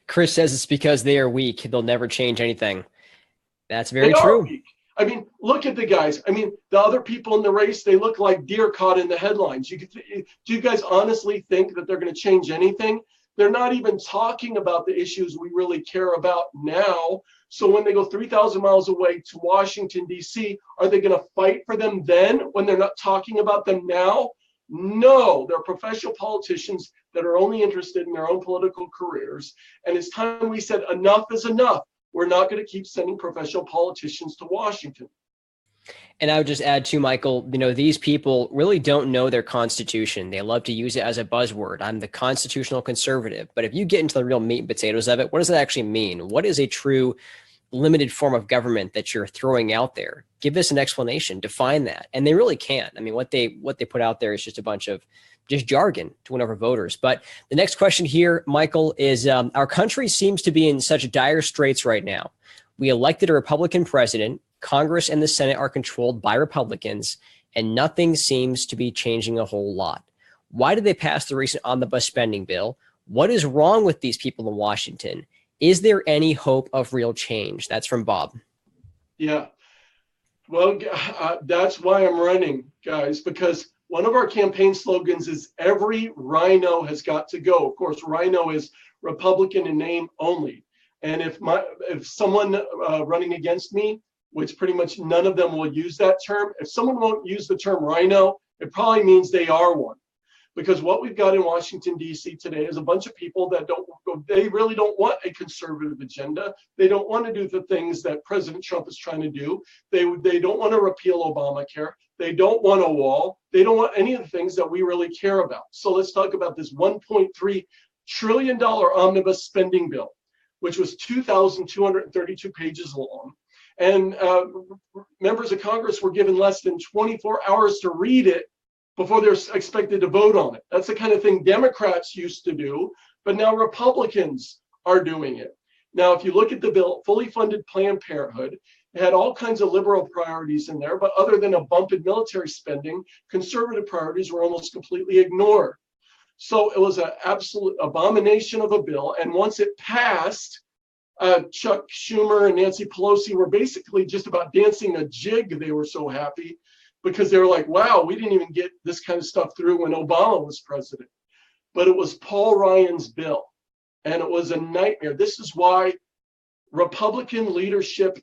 Chris says it's because they are weak. They'll never change anything. That's very true. Weak. I mean, look at the guys. I mean, the other people in the race, they look like deer caught in the headlines. Do you guys honestly think that they're going to change anything? They're not even talking about the issues we really care about now. So when they go 3,000 miles away to Washington, D.C., are they going to fight for them then when they're not talking about them now? No, they're professional politicians that are only interested in their own political careers. And it's time we said enough is enough. We're not going to keep sending professional politicians to Washington. And I would just add to Michael, these people really don't know their Constitution. They love to use it as a buzzword. I'm the constitutional conservative. But if you get into the real meat and potatoes of it, what does that actually mean? What is a true limited form of government that you're throwing out there? Give us an explanation, define that. And they really can't. I mean, what they put out there is just a bunch of just jargon to win over voters. But the next question here, Michael, is our country seems to be in such dire straits right now. We elected a Republican president. Congress and the Senate are controlled by Republicans, and nothing seems to be changing a whole lot. Why did they pass the recent omnibus spending bill? What is wrong with these people in Washington? Is there any hope of real change? That's from Bob. Yeah. Well, that's why I'm running, guys, because one of our campaign slogans is every rhino has got to go. Of course, rhino is Republican in name only. And if someone running against me, which pretty much none of them will use that term, if someone won't use the term rhino, it probably means they are one. Because what we've got in Washington, D.C. today is a bunch of people that they really don't want a conservative agenda. They don't want to do the things that President Trump is trying to do. They don't want to repeal Obamacare. They don't want a wall. They don't want any of the things that we really care about. So let's talk about this $1.3 trillion omnibus spending bill, which was 2,232 pages long. And members of Congress were given less than 24 hours to read it before they're expected to vote on it. That's the kind of thing Democrats used to do, but now Republicans are doing it. Now, if you look at the bill, fully funded Planned Parenthood, it had all kinds of liberal priorities in there, but other than a bump in military spending, conservative priorities were almost completely ignored. So it was an absolute abomination of a bill. And once it passed, Chuck Schumer and Nancy Pelosi were basically just about dancing a jig. They were so happy because they were like, wow, we didn't even get this kind of stuff through when Obama was president. But it was Paul Ryan's bill, and it was a nightmare. This is why Republican leadership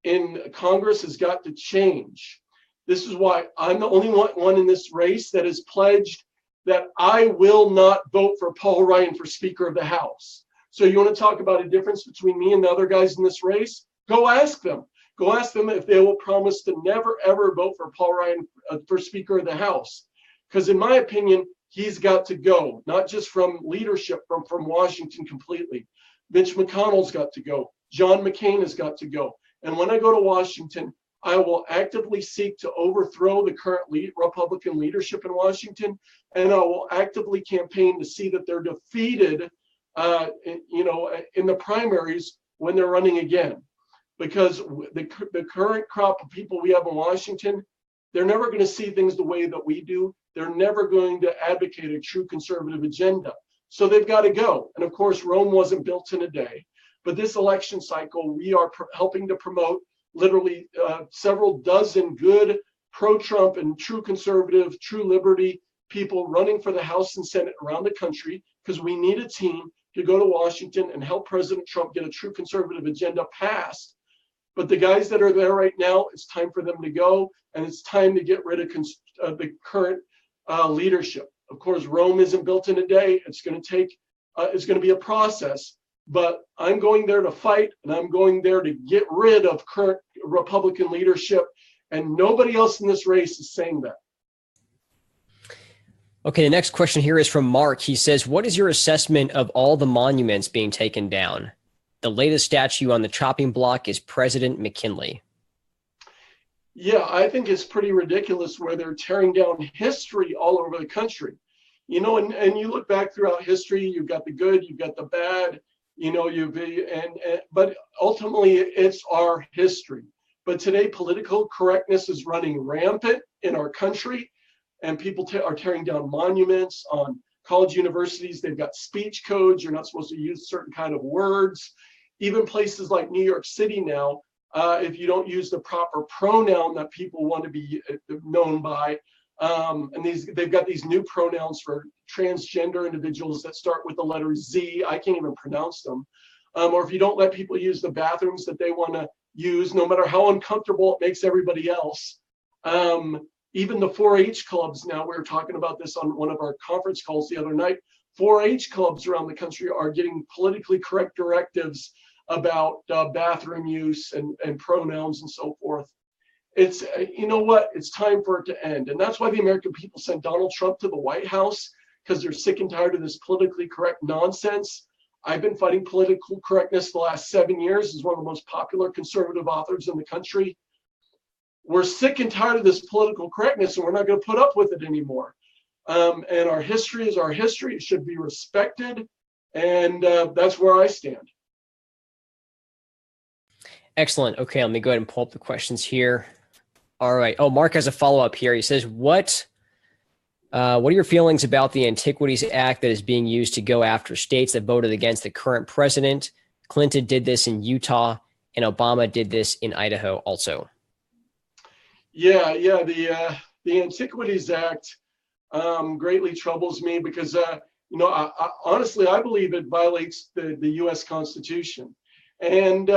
in Congress has got to change. This is why I'm the only one in this race that has pledged that I will not vote for Paul Ryan for Speaker of the House. So you want to talk about a difference between me and the other guys in this race? Go ask them. Go ask them if they will promise to never, ever vote for Paul Ryan for Speaker of the House. Because in my opinion, he's got to go, not just from leadership, from Washington completely. Mitch McConnell's got to go. John McCain has got to go. And when I go to Washington, I will actively seek to overthrow the current Republican leadership in Washington, and I will actively campaign to see that they're defeated, in the primaries when they're running again. Because the current crop of people we have in Washington, they're never going to see things the way that we do. They're never going to advocate a true conservative agenda. So they've got to go. And of course, Rome wasn't built in a day. But this election cycle, we are helping to promote literally several dozen good pro-Trump and true conservative, true liberty people running for the House and Senate around the country, because we need a team to go to Washington and help President Trump get a true conservative agenda passed. But the guys that are there right now, it's time for them to go, and it's time to get rid of the current leadership. Of course, Rome isn't built in a day. It's going to be a process. But I'm going there to fight, and I'm going there to get rid of current Republican leadership, and nobody else in this race is saying that. Okay, the next question here is from Mark. He says, what is your assessment of all the monuments being taken down? The latest statue on the chopping block is President McKinley. Yeah, I think it's pretty ridiculous where they're tearing down history all over the country. And you look back throughout history, you've got the good, you've got the bad, but ultimately it's our history. But today, political correctness is running rampant in our country, and people are tearing down monuments on college universities. They've got speech codes. You're not supposed to use certain kind of words. Even places like New York City now, if you don't use the proper pronoun that people want to be known by, they've got these new pronouns for transgender individuals that start with the letter Z. I can't even pronounce them. Or if you don't let people use the bathrooms that they want to use, no matter how uncomfortable it makes everybody else. Even the 4-H clubs now, we were talking about this on one of our conference calls the other night, 4-H clubs around the country are getting politically correct directives about bathroom use and pronouns and so forth. It's, it's time for it to end. And that's why the American people sent Donald Trump to the White House, because they're sick and tired of this politically correct nonsense. I've been fighting political correctness the last 7 years as one of the most popular conservative authors in the country. We're sick and tired of this political correctness, and we're not going to put up with it anymore. And our history is our history. It should be respected. And that's where I stand. Excellent. Okay, let me go ahead and pull up the questions here. All right. Oh, Mark has a follow-up here. He says, what are your feelings about the Antiquities Act that is being used to go after states that voted against the current president? Clinton did this in Utah, and Obama did this in Idaho also. Yeah. The Antiquities Act greatly troubles me because, honestly, I believe it violates the U.S. Constitution. And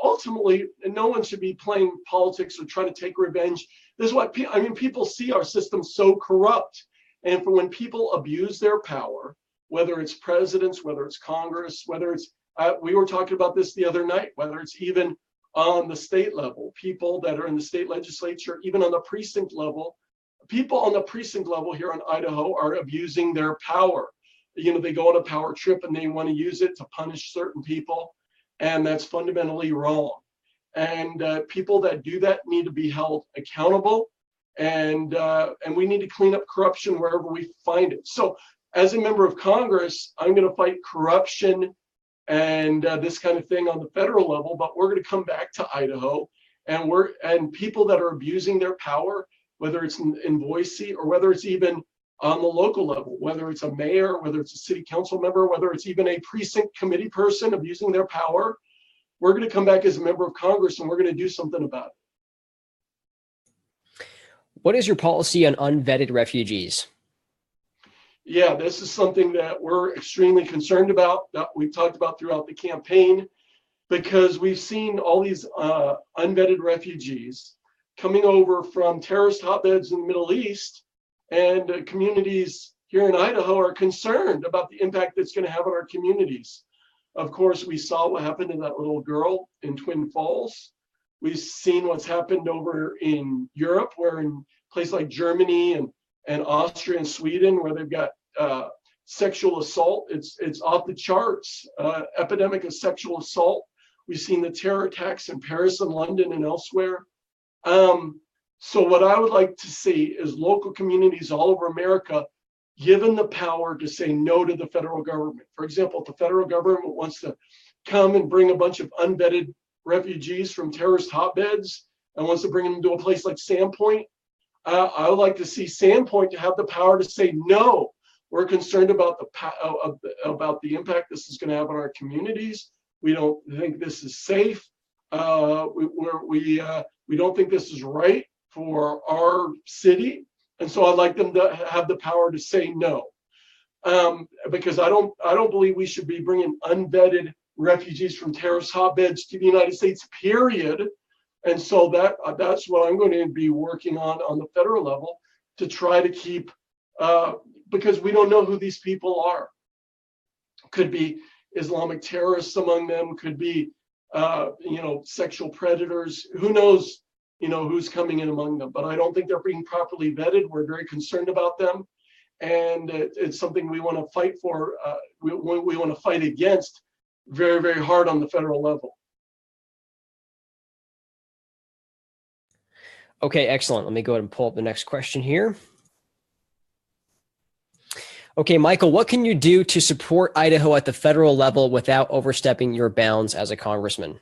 ultimately, no one should be playing politics or trying to take revenge. This is what people see our system so corrupt. And for when people abuse their power, whether it's presidents, whether it's Congress, whether it's, we were talking about this the other night, whether it's even on the state level, people that are in the state legislature, even on the precinct level, people on the precinct level here in Idaho are abusing their power. They go on a power trip and they want to use it to punish certain people, and that's fundamentally wrong. And people that do that need to be held accountable, and we need to clean up corruption wherever we find it. So, as a member of Congress, I'm going to fight corruption and this kind of thing on the federal level, but we're going to come back to Idaho, and people that are abusing their power, whether it's in Boise or whether it's even on the local level, whether it's a mayor, whether it's a city council member, whether it's even a precinct committee person abusing their power, we're going to come back as a member of Congress and we're going to do something about it. What is your policy on unvetted refugees? Yeah, this is something that we're extremely concerned about, that we've talked about throughout the campaign, because we've seen all these unvetted refugees coming over from terrorist hotbeds in the Middle East. And communities here in Idaho are concerned about the impact that's going to have on our communities. Of course, we saw what happened to that little girl in Twin Falls. We've seen what's happened over in Europe, where in places like Germany and Austria and Sweden, where they've got sexual assault. It's off the charts, epidemic of sexual assault. We've seen the terror attacks in Paris and London and elsewhere. So what I would like to see is local communities all over America given the power to say no to the federal government. For example, if the federal government wants to come and bring a bunch of unvetted refugees from terrorist hotbeds and wants to bring them to a place like Sandpoint, I would like to see Sandpoint to have the power to say no. We're concerned about the impact this is going to have on our communities. We don't think this is safe. We don't think this is right for our city, and so I'd like them to have the power to say no, because I don't believe we should be bringing unvetted refugees from terrorist hotbeds to the United States, period. And so that's what I'm going to be working on the federal level to try to keep, because we don't know who these people are. Could be Islamic terrorists among them, could be sexual predators. Who knows, who's coming in among them. But I don't think they're being properly vetted. We're very concerned about them, and it's something we want to fight for. We want to fight against very, very hard on the federal level. Okay, excellent. Let me go ahead and pull up the next question here. Okay, Michael, what can you do to support Idaho at the federal level without overstepping your bounds as a congressman?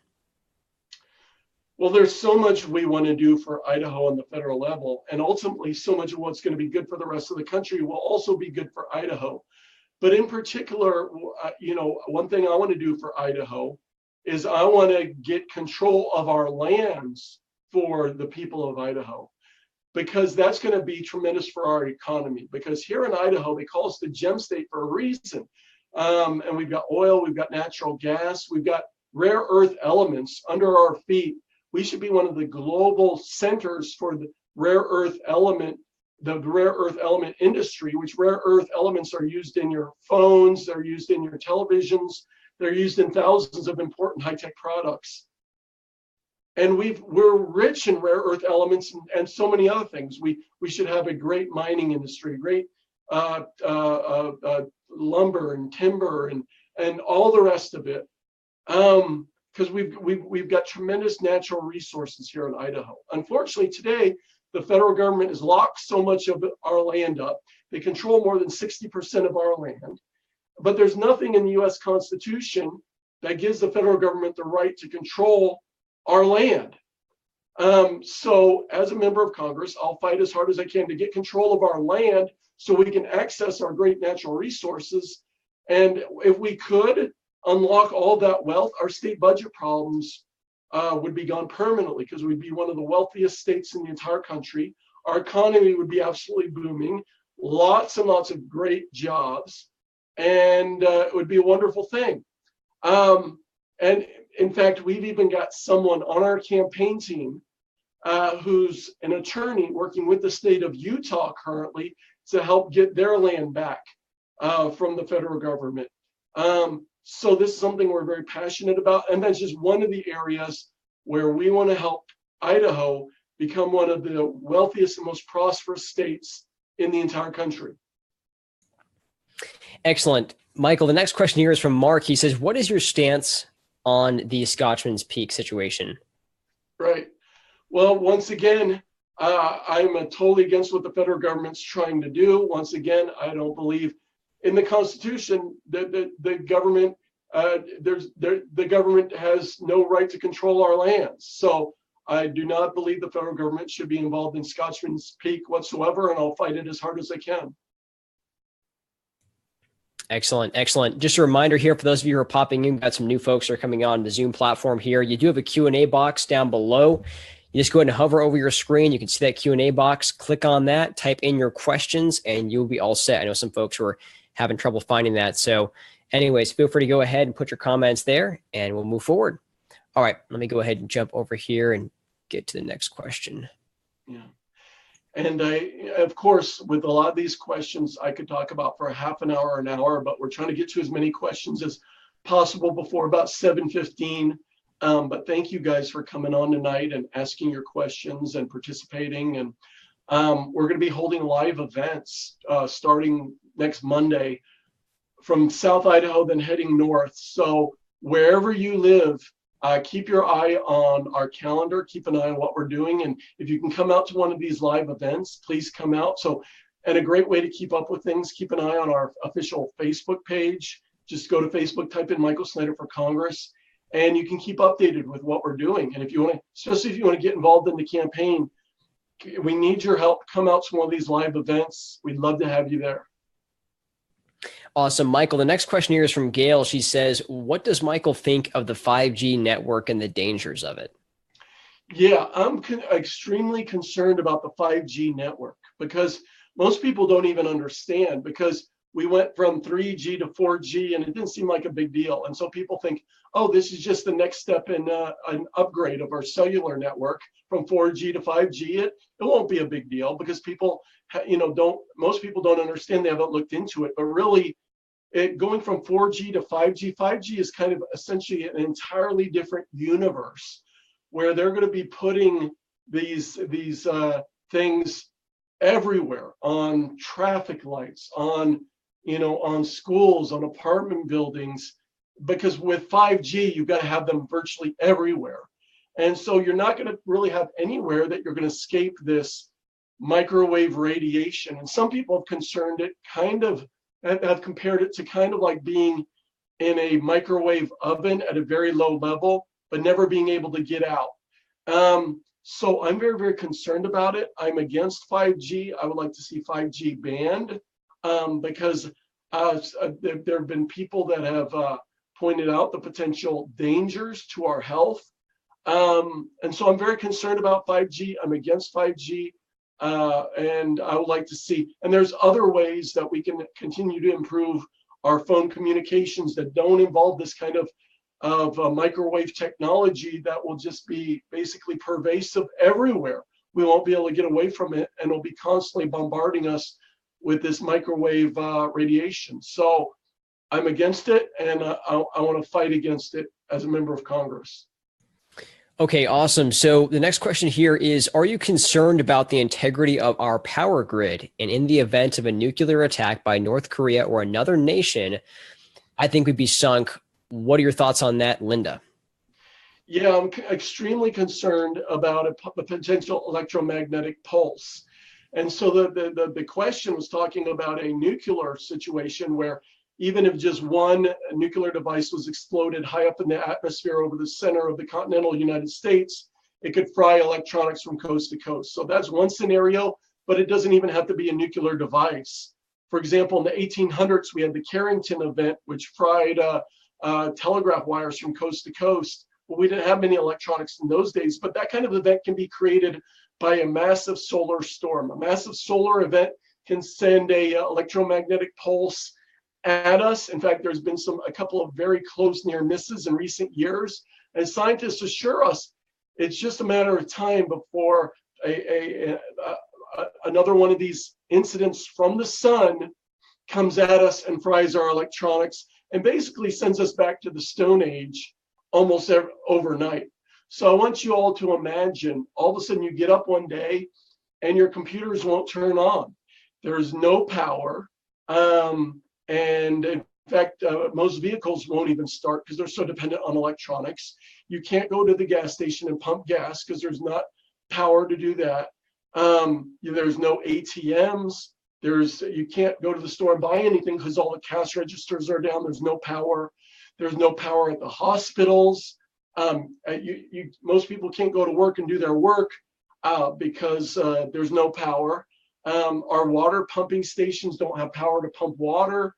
Well, there's so much we want to do for Idaho on the federal level, and ultimately so much of what's going to be good for the rest of the country will also be good for Idaho. But in particular, one thing I want to do for Idaho is I want to get control of our lands for the people of Idaho, because that's going to be tremendous for our economy. Because here in Idaho, they call us the gem state for a reason. And we've got oil, we've got natural gas, we've got rare earth elements under our feet. We should be one of the global centers for the rare earth element industry, which rare earth elements are used in your phones, they're used in your televisions, they're used in thousands of important high-tech products. And we're rich in rare earth elements and so many other things. We should have a great mining industry, great lumber and timber and all the rest of it. Because we've got tremendous natural resources here in Idaho. Unfortunately, today, the federal government has locked so much of our land up. They control more than 60% of our land. But there's nothing in the US Constitution that gives the federal government the right to control our land. So as a member of Congress, I'll fight as hard as I can to get control of our land so we can access our great natural resources. And if we could unlock all that wealth, our state budget problems would be gone permanently, because we'd be one of the wealthiest states in the entire country. Our economy would be absolutely booming, lots and lots of great jobs, and it would be a wonderful thing. And in fact, we've even got someone on our campaign team who's an attorney working with the state of Utah currently to help get their land back from the federal government. So this is something we're very passionate about, and that's just one of the areas where we want to help Idaho become one of the wealthiest and most prosperous states in the entire country. Excellent. Michael, the next question here is from Mark. He says, what is your stance on the Scotchman's Peak situation? Right. Well, once again, I'm totally against what the federal government's trying to do. Once again, I don't believe in the Constitution that the government the government has no right to control our lands. So I do not believe the federal government should be involved in Scotchman's Peak whatsoever, and I'll fight it as hard as I can. Excellent. Excellent. Just a reminder here for those of you who are popping in, we've got some new folks that are coming on the Zoom platform here. You do have a Q&A box down below. You just go ahead and hover over your screen. You can see that Q&A box. Click on that, type in your questions, and you'll be all set. I know some folks who are having trouble finding that. So anyways, feel free to go ahead and put your comments there, and we'll move forward. All right, let me go ahead and jump over here and get to the next question. Yeah. And of course, with a lot of these questions, I could talk about for a half an hour, but we're trying to get to as many questions as possible before about 7:15. But thank you guys for coming on tonight and asking your questions and participating. And we're going to be holding live events starting next Monday from South Idaho, then heading north. So wherever you live, keep your eye on our calendar, keep an eye on what we're doing. And if you can come out to one of these live events, please come out. And a great way to keep up with things, keep an eye on our official Facebook page. Just go to Facebook, type in Michael Snyder for Congress, and you can keep updated with what we're doing. And if you want to, especially if you want to get involved in the campaign, we need your help. Come out to one of these live events. We'd love to have you there. Awesome, Michael. The next question here is from Gail. She says, what does Michael think of the 5G network and the dangers of it? Yeah, I'm extremely concerned about the 5G network because most people don't even understand, because we went from 3G to 4G and it didn't seem like a big deal. And so people think, oh, this is just the next step in an upgrade of our cellular network from 4G to 5G. It won't be a big deal because people, most people don't understand. They haven't looked into it. But really, going from 4G to 5G, 5G is kind of essentially an entirely different universe where they're going to be putting these things everywhere, on traffic lights, on schools, on apartment buildings, because with 5G, you've got to have them virtually everywhere. And so you're not going to really have anywhere that you're going to escape this microwave radiation. And some people have compared it to kind of like being in a microwave oven at a very low level, but never being able to get out. So I'm very, very concerned about it. I'm against 5G. I would like to see 5G banned because there have been people that have pointed out the potential dangers to our health. And so I'm very concerned about 5G. I'm against 5G. And I would like to see, and there's other ways that we can continue to improve our phone communications that don't involve this kind of microwave technology that will just be basically pervasive everywhere. We won't be able to get away from it, and it'll be constantly bombarding us with this microwave radiation. So I'm against it, and I want to fight against it as a member of Congress. Okay, awesome. So the next question here is, are you concerned about the integrity of our power grid? And in the event of a nuclear attack by North Korea or another nation, I think we'd be sunk. What are your thoughts on that, Linda? Yeah, I'm extremely concerned about a potential electromagnetic pulse. And so the question was talking about a nuclear situation where even if just one nuclear device was exploded high up in the atmosphere over the center of the continental United States, it could fry electronics from coast to coast. So that's one scenario, but it doesn't even have to be a nuclear device. For example, in the 1800s, we had the Carrington event, which fried telegraph wires from coast to coast. Well, we didn't have many electronics in those days, but that kind of event can be created by a massive solar storm. A massive solar event can send a electromagnetic pulse at us. In fact, there's been a couple of very close near misses in recent years, and scientists assure us it's just a matter of time before another one of these incidents from the sun comes at us and fries our electronics and basically sends us back to the Stone Age almost overnight. So I want you all to imagine all of a sudden you get up one day and your computers won't turn on. There's no power. And in fact, most vehicles won't even start because they're so dependent on electronics. You can't go to the gas station and pump gas because there's not power to do that. There's no ATMs. You can't go to the store and buy anything because all the cash registers are down. There's no power. There's no power at the hospitals. Most people can't go to work and do their work because there's no power. Our water pumping stations don't have power to pump water.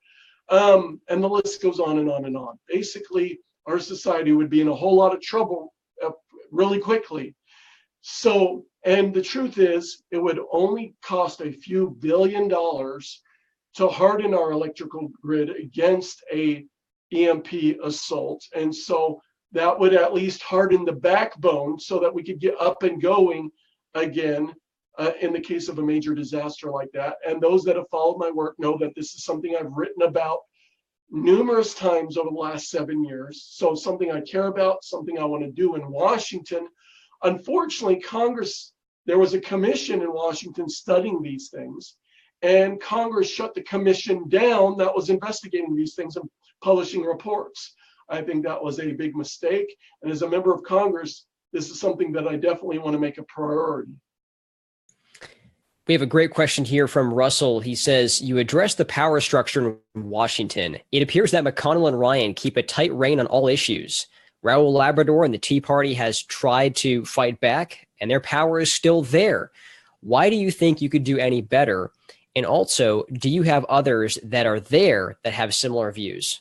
And the list goes on and on and on. Basically, our society would be in a whole lot of trouble really quickly. So, and the truth is, it would only cost a few $1 billion to harden our electrical grid against a EMP assault. And so that would at least harden the backbone so that we could get up and going again in the case of a major disaster like that. And those that have followed my work know that this is something I've written about numerous times over the last 7 years. So something I care about, something I want to do in Washington. Unfortunately, Congress, there was a commission in Washington studying these things, and Congress shut the commission down that was investigating these things and publishing reports. I think that was a big mistake. And as a member of Congress, this is something that I definitely want to make a priority. We have a great question here from Russell. He says, you address the power structure in Washington. It appears that McConnell and Ryan keep a tight rein on all issues. Raul Labrador and the Tea Party has tried to fight back, and their power is still there. Why do you think you could do any better? And also, do you have others that are there that have similar views?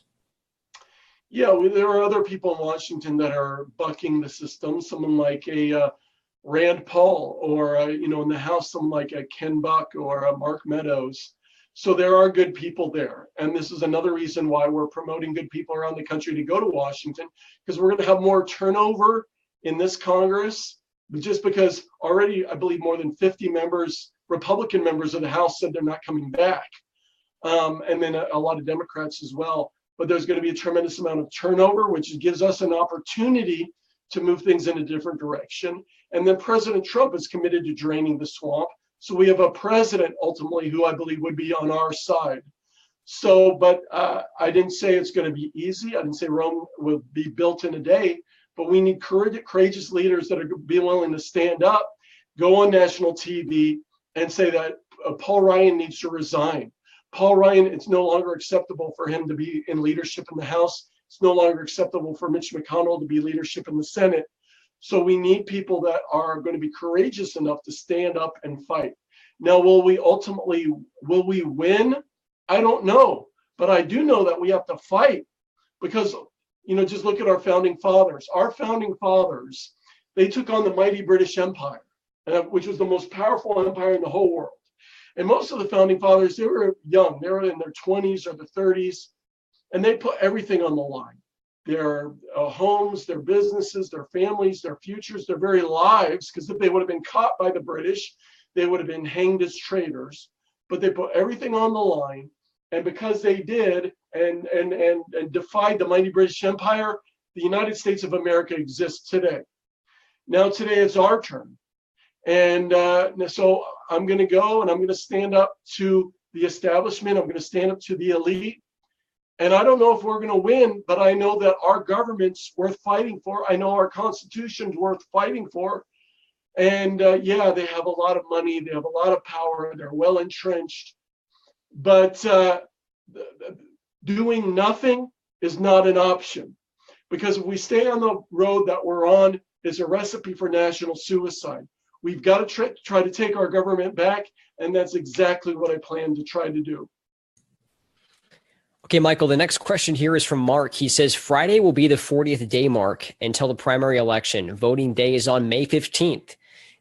Yeah, there are other people in Washington that are bucking the system. Someone like a Rand Paul, or in the House, someone like a Ken Buck or a Mark Meadows. So there are good people there, and this is another reason why we're promoting good people around the country to go to Washington, because we're going to have more turnover in this Congress. Just because already, I believe, more than 50 members, Republican members of the House, said they're not coming back, and then a lot of Democrats as well. But there's going to be a tremendous amount of turnover, which gives us an opportunity to move things in a different direction. And then President Trump is committed to draining the swamp. So we have a president ultimately who I believe would be on our side. So, but I didn't say it's going to be easy. I didn't say Rome will be built in a day, but we need courageous leaders that are be willing to stand up, go on national TV and say that Paul Ryan needs to resign. Paul Ryan, it's no longer acceptable for him to be in leadership in the House. It's no longer acceptable for Mitch McConnell to be leadership in the Senate. So we need people that are going to be courageous enough to stand up and fight. Now, will we win? I don't know, but I do know that we have to fight, because, just look at our founding fathers. Our founding fathers, they took on the mighty British Empire, which was the most powerful empire in the whole world. And most of the founding fathers, they were young. They were in their 20s or their 30s, and they put everything on the line. Their homes, their businesses, their families, their futures, their very lives, because if they would have been caught by the British, they would have been hanged as traitors. But they put everything on the line, and because they did and defied the mighty British Empire, the United States of America exists today. Now today it's our turn. And so I'm going to go and I'm going to stand up to the establishment. I'm going to stand up to the elite. And I don't know if we're going to win, but I know that our government's worth fighting for. I know our Constitution's worth fighting for. And yeah, they have a lot of money. They have a lot of power. They're well entrenched. But doing nothing is not an option. Because if we stay on the road that we're on, is a recipe for national suicide. We've got to try to take our government back, and that's exactly what I plan to try to do. Okay, Michael, the next question here is from Mark. He says, Friday will be the 40th day mark until the primary election. Voting day is on May 15th.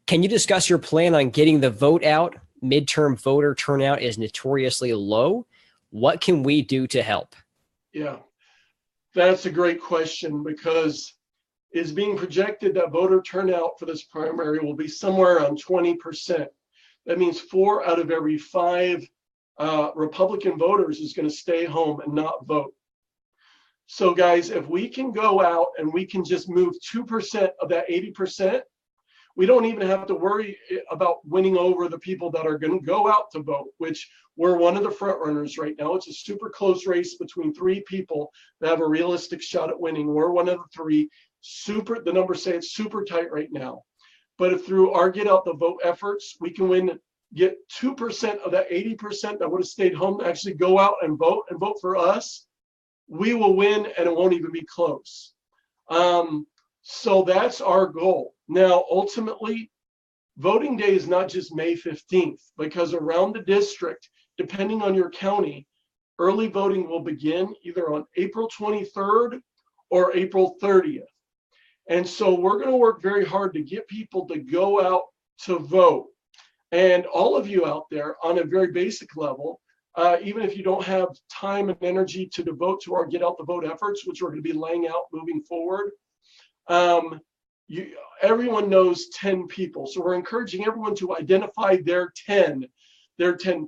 Can you discuss your plan on getting the vote out? Midterm voter turnout is notoriously low. What can we do to help? Yeah, that's a great question, because it's being projected that voter turnout for this primary will be somewhere around 20%. That means 4 out of every 5 Republican voters is going to stay home and not vote. So guys, if we can go out and we can just move 2% of that 80%, we don't even have to worry about winning over the people that are going to go out to vote, which we're one of the front runners right now. It's a super close race between 3 people that have a realistic shot at winning. We're one of the 3. The numbers say it's super tight right now. But if through our get out the vote efforts, we can get 2% of that 80% that would have stayed home to actually go out and vote for us, we will win, and it won't even be close. So that's our goal. Now, ultimately, voting day is not just May 15th, because around the district, depending on your county, early voting will begin either on April 23rd or April 30th. And so we're going to work very hard to get people to go out to vote. And all of you out there, on a very basic level, even if you don't have time and energy to devote to our Get Out the Vote efforts, which we're going to be laying out moving forward, everyone knows 10 people. So we're encouraging everyone to identify their 10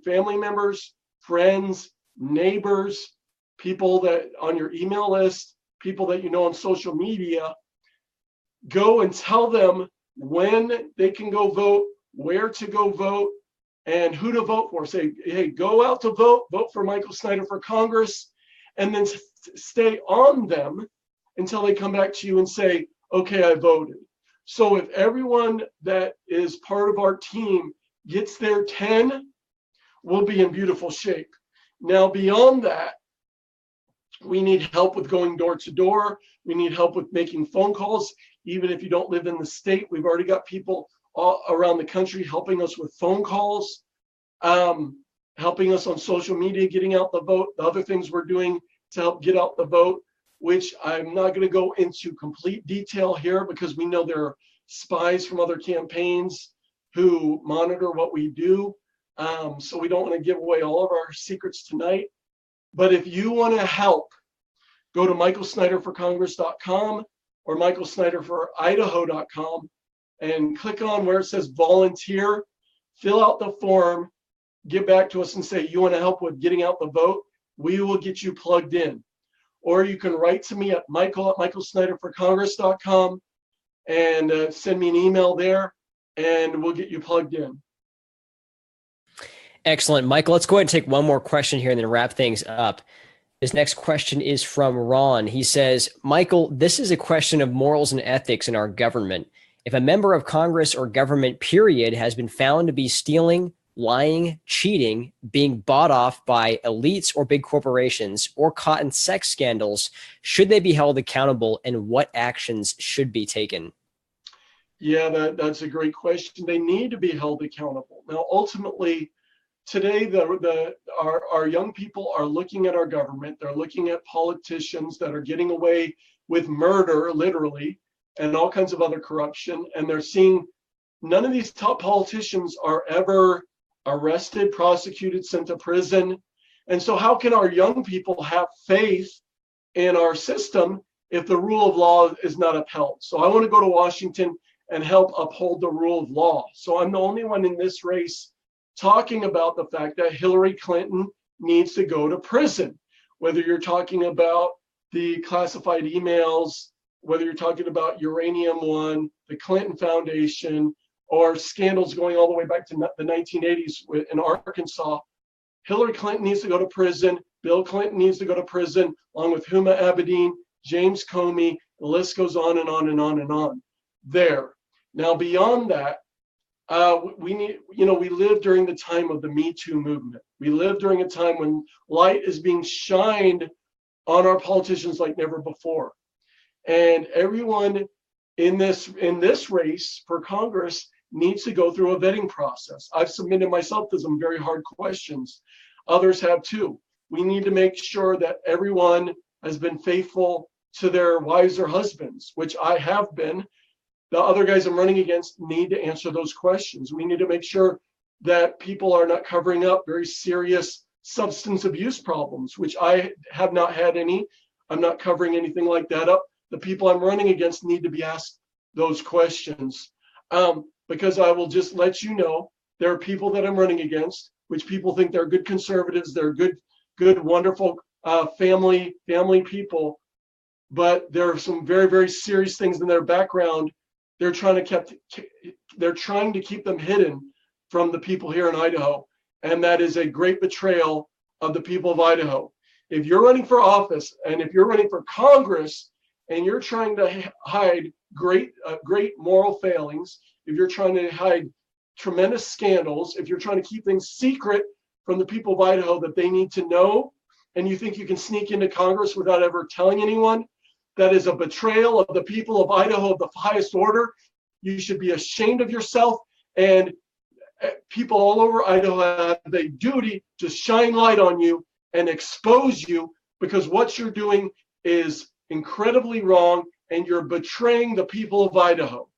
family members, friends, neighbors, people that on your email list, people that you know on social media. Go and tell them when they can go vote, where to go vote, and who to vote for. Say, hey, go out to vote for Michael Snyder for Congress, and then stay on them until they come back to you and say, okay, I voted. So if everyone that is part of our team gets their 10, we'll be in beautiful shape. Now, beyond that, we need help with going door to door. We need help with making phone calls. Even if you don't live in the state, we've already got people all around the country helping us with phone calls, helping us on social media, getting out the vote, the other things we're doing to help get out the vote, which I'm not going to go into complete detail here because we know there are spies from other campaigns who monitor what we do. So we don't want to give away all of our secrets tonight. But if you want to help, go to michaelsnyderforcongress.com or michaelsnyderforidaho.com and click on where it says volunteer, fill out the form, get back to us and say you want to help with getting out the vote. We will get you plugged in. Or you can write to me at michael@michaelsnyderforcongress.com and send me an email there and we'll get you plugged in. Excellent. Michael, let's go ahead and take one more question here and then wrap things up. This next question is from Ron. He says, Michael, this is a question of morals and ethics in our government. If a member of Congress or government, period, has been found to be stealing, lying, cheating, being bought off by elites or big corporations, or caught in sex scandals, should they be held accountable and what actions should be taken? Yeah, that's a great question. They need to be held accountable. Now, ultimately, today, our young people are looking at our government. They're looking at politicians that are getting away with murder, literally, and all kinds of other corruption. And they're seeing none of these top politicians are ever arrested, prosecuted, sent to prison. And so how can our young people have faith in our system if the rule of law is not upheld? So I want to go to Washington and help uphold the rule of law. So I'm the only one in this race talking about the fact that Hillary Clinton needs to go to prison. Whether you're talking about the classified emails, whether you're talking about Uranium One, the Clinton Foundation, or scandals going all the way back to the 1980s in Arkansas, Hillary Clinton needs to go to prison. Bill Clinton needs to go to prison, along with Huma Abedin, James Comey. The list goes on and on and on and on. There. Now, beyond that, we live during the time of the Me Too movement. We live during a time when light is being shined on our politicians like never before. And everyone in this race for Congress needs to go through a vetting process. I've submitted myself to some very hard questions. Others have too. We need to make sure that everyone has been faithful to their wives or husbands, which I have been. The other guys I'm running against need to answer those questions. We need to make sure that people are not covering up very serious substance abuse problems, which I have not had any. I'm not covering anything like that up. The people I'm running against need to be asked those questions. Because I will just let you know, there are people that I'm running against, which people think they're good conservatives, they're good, wonderful family people, but there are some very, very serious things in their background. They're trying to keep them hidden from the people here in Idaho, and that is a great betrayal of the people of Idaho. If you're running for office and if you're running for Congress and you're trying to hide great moral failings, if you're trying to hide tremendous scandals, if you're trying to keep things secret from the people of Idaho that they need to know, and you think you can sneak into Congress without ever telling anyone, that is a betrayal of the people of Idaho of the highest order. You should be ashamed of yourself, and people all over Idaho have a duty to shine light on you and expose you, because what you're doing is incredibly wrong and you're betraying the people of Idaho.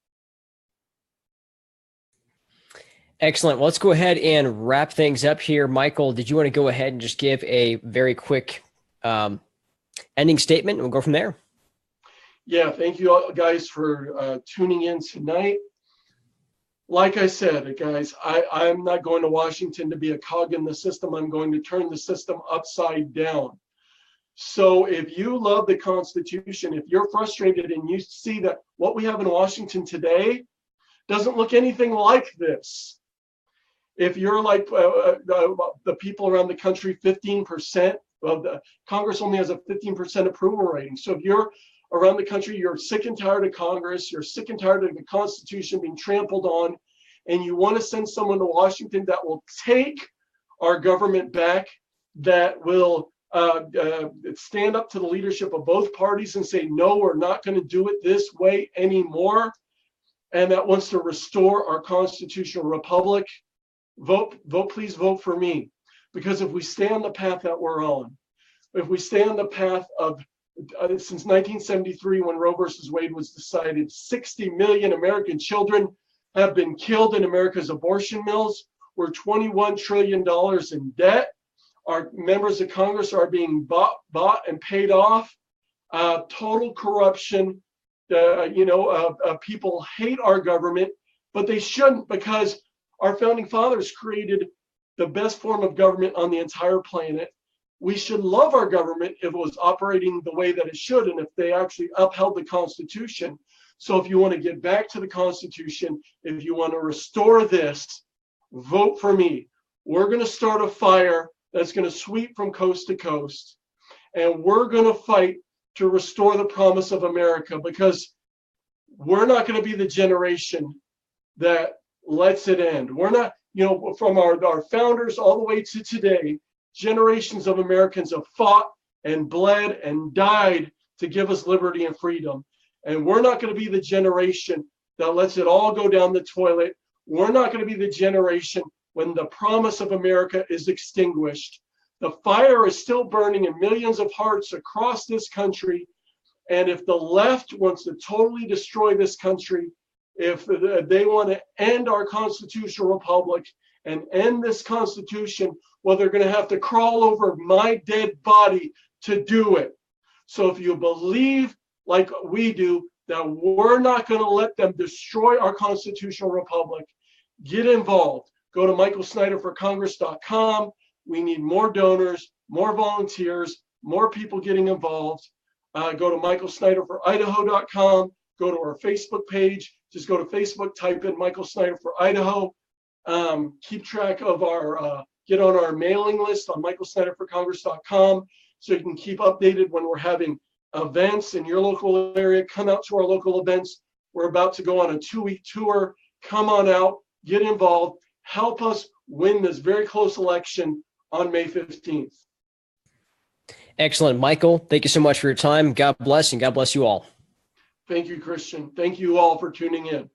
Excellent. Well, let's go ahead and wrap things up here. Michael, did you want to go ahead and just give a very quick ending statement and we'll go from there? Yeah, thank you all guys for tuning in tonight. Like I said, guys, I'm not going to Washington to be a cog in the system. I'm going to turn the system upside down. So if you love the Constitution, if you're frustrated and you see that what we have in Washington today doesn't look anything like this, if you're like the people around the country, 15% of the Congress only has a 15% approval rating. So if you're around the country, you're sick and tired of Congress, you're sick and tired of the Constitution being trampled on, and you want to send someone to Washington that will take our government back, that will stand up to the leadership of both parties and say, no, we're not going to do it this way anymore, and that wants to restore our constitutional republic, please vote for me. Because if we stay on the path that we're on, if we stay on the path of, since 1973, when Roe versus Wade was decided, 60 million American children have been killed in America's abortion mills. We're $21 trillion in debt. Our members of Congress are being bought and paid off. Total corruption. People hate our government, but they shouldn't, because our founding fathers created the best form of government on the entire planet. We should love our government if it was operating the way that it should, and if they actually upheld the Constitution. So if you want to get back to the Constitution, if you want to restore this, vote for me. We're going to start a fire that's going to sweep from coast to coast, and we're going to fight to restore the promise of America, because we're not going to be the generation that lets it end. We're not, from our founders all the way to today, generations of Americans have fought and bled and died to give us liberty and freedom. And we're not going to be the generation that lets it all go down the toilet. We're not going to be the generation when the promise of America is extinguished. The fire is still burning in millions of hearts across this country. And if the left wants to totally destroy this country, if they want to end our constitutional republic and end this Constitution, well, they're going to have to crawl over my dead body to do it. So if you believe, like we do, that we're not going to let them destroy our constitutional republic, get involved. Go to michaelsnyderforcongress.com. We need more donors, more volunteers, more people getting involved. Go to michaelsnyderforidaho.com. Go to our Facebook page. Just go to Facebook, type in Michael Snyder for Idaho. Keep track of get on our mailing list on michaelsnyderforcongress.com, so you can keep updated when we're having events in your local area. Come out to our local events. We're about to go on a 2-week tour. Come on out, get involved, help us win this very close election on May 15th. Excellent. Michael, thank you so much for your time. God bless, and God bless you all. Thank you, Christian. Thank you all for tuning in.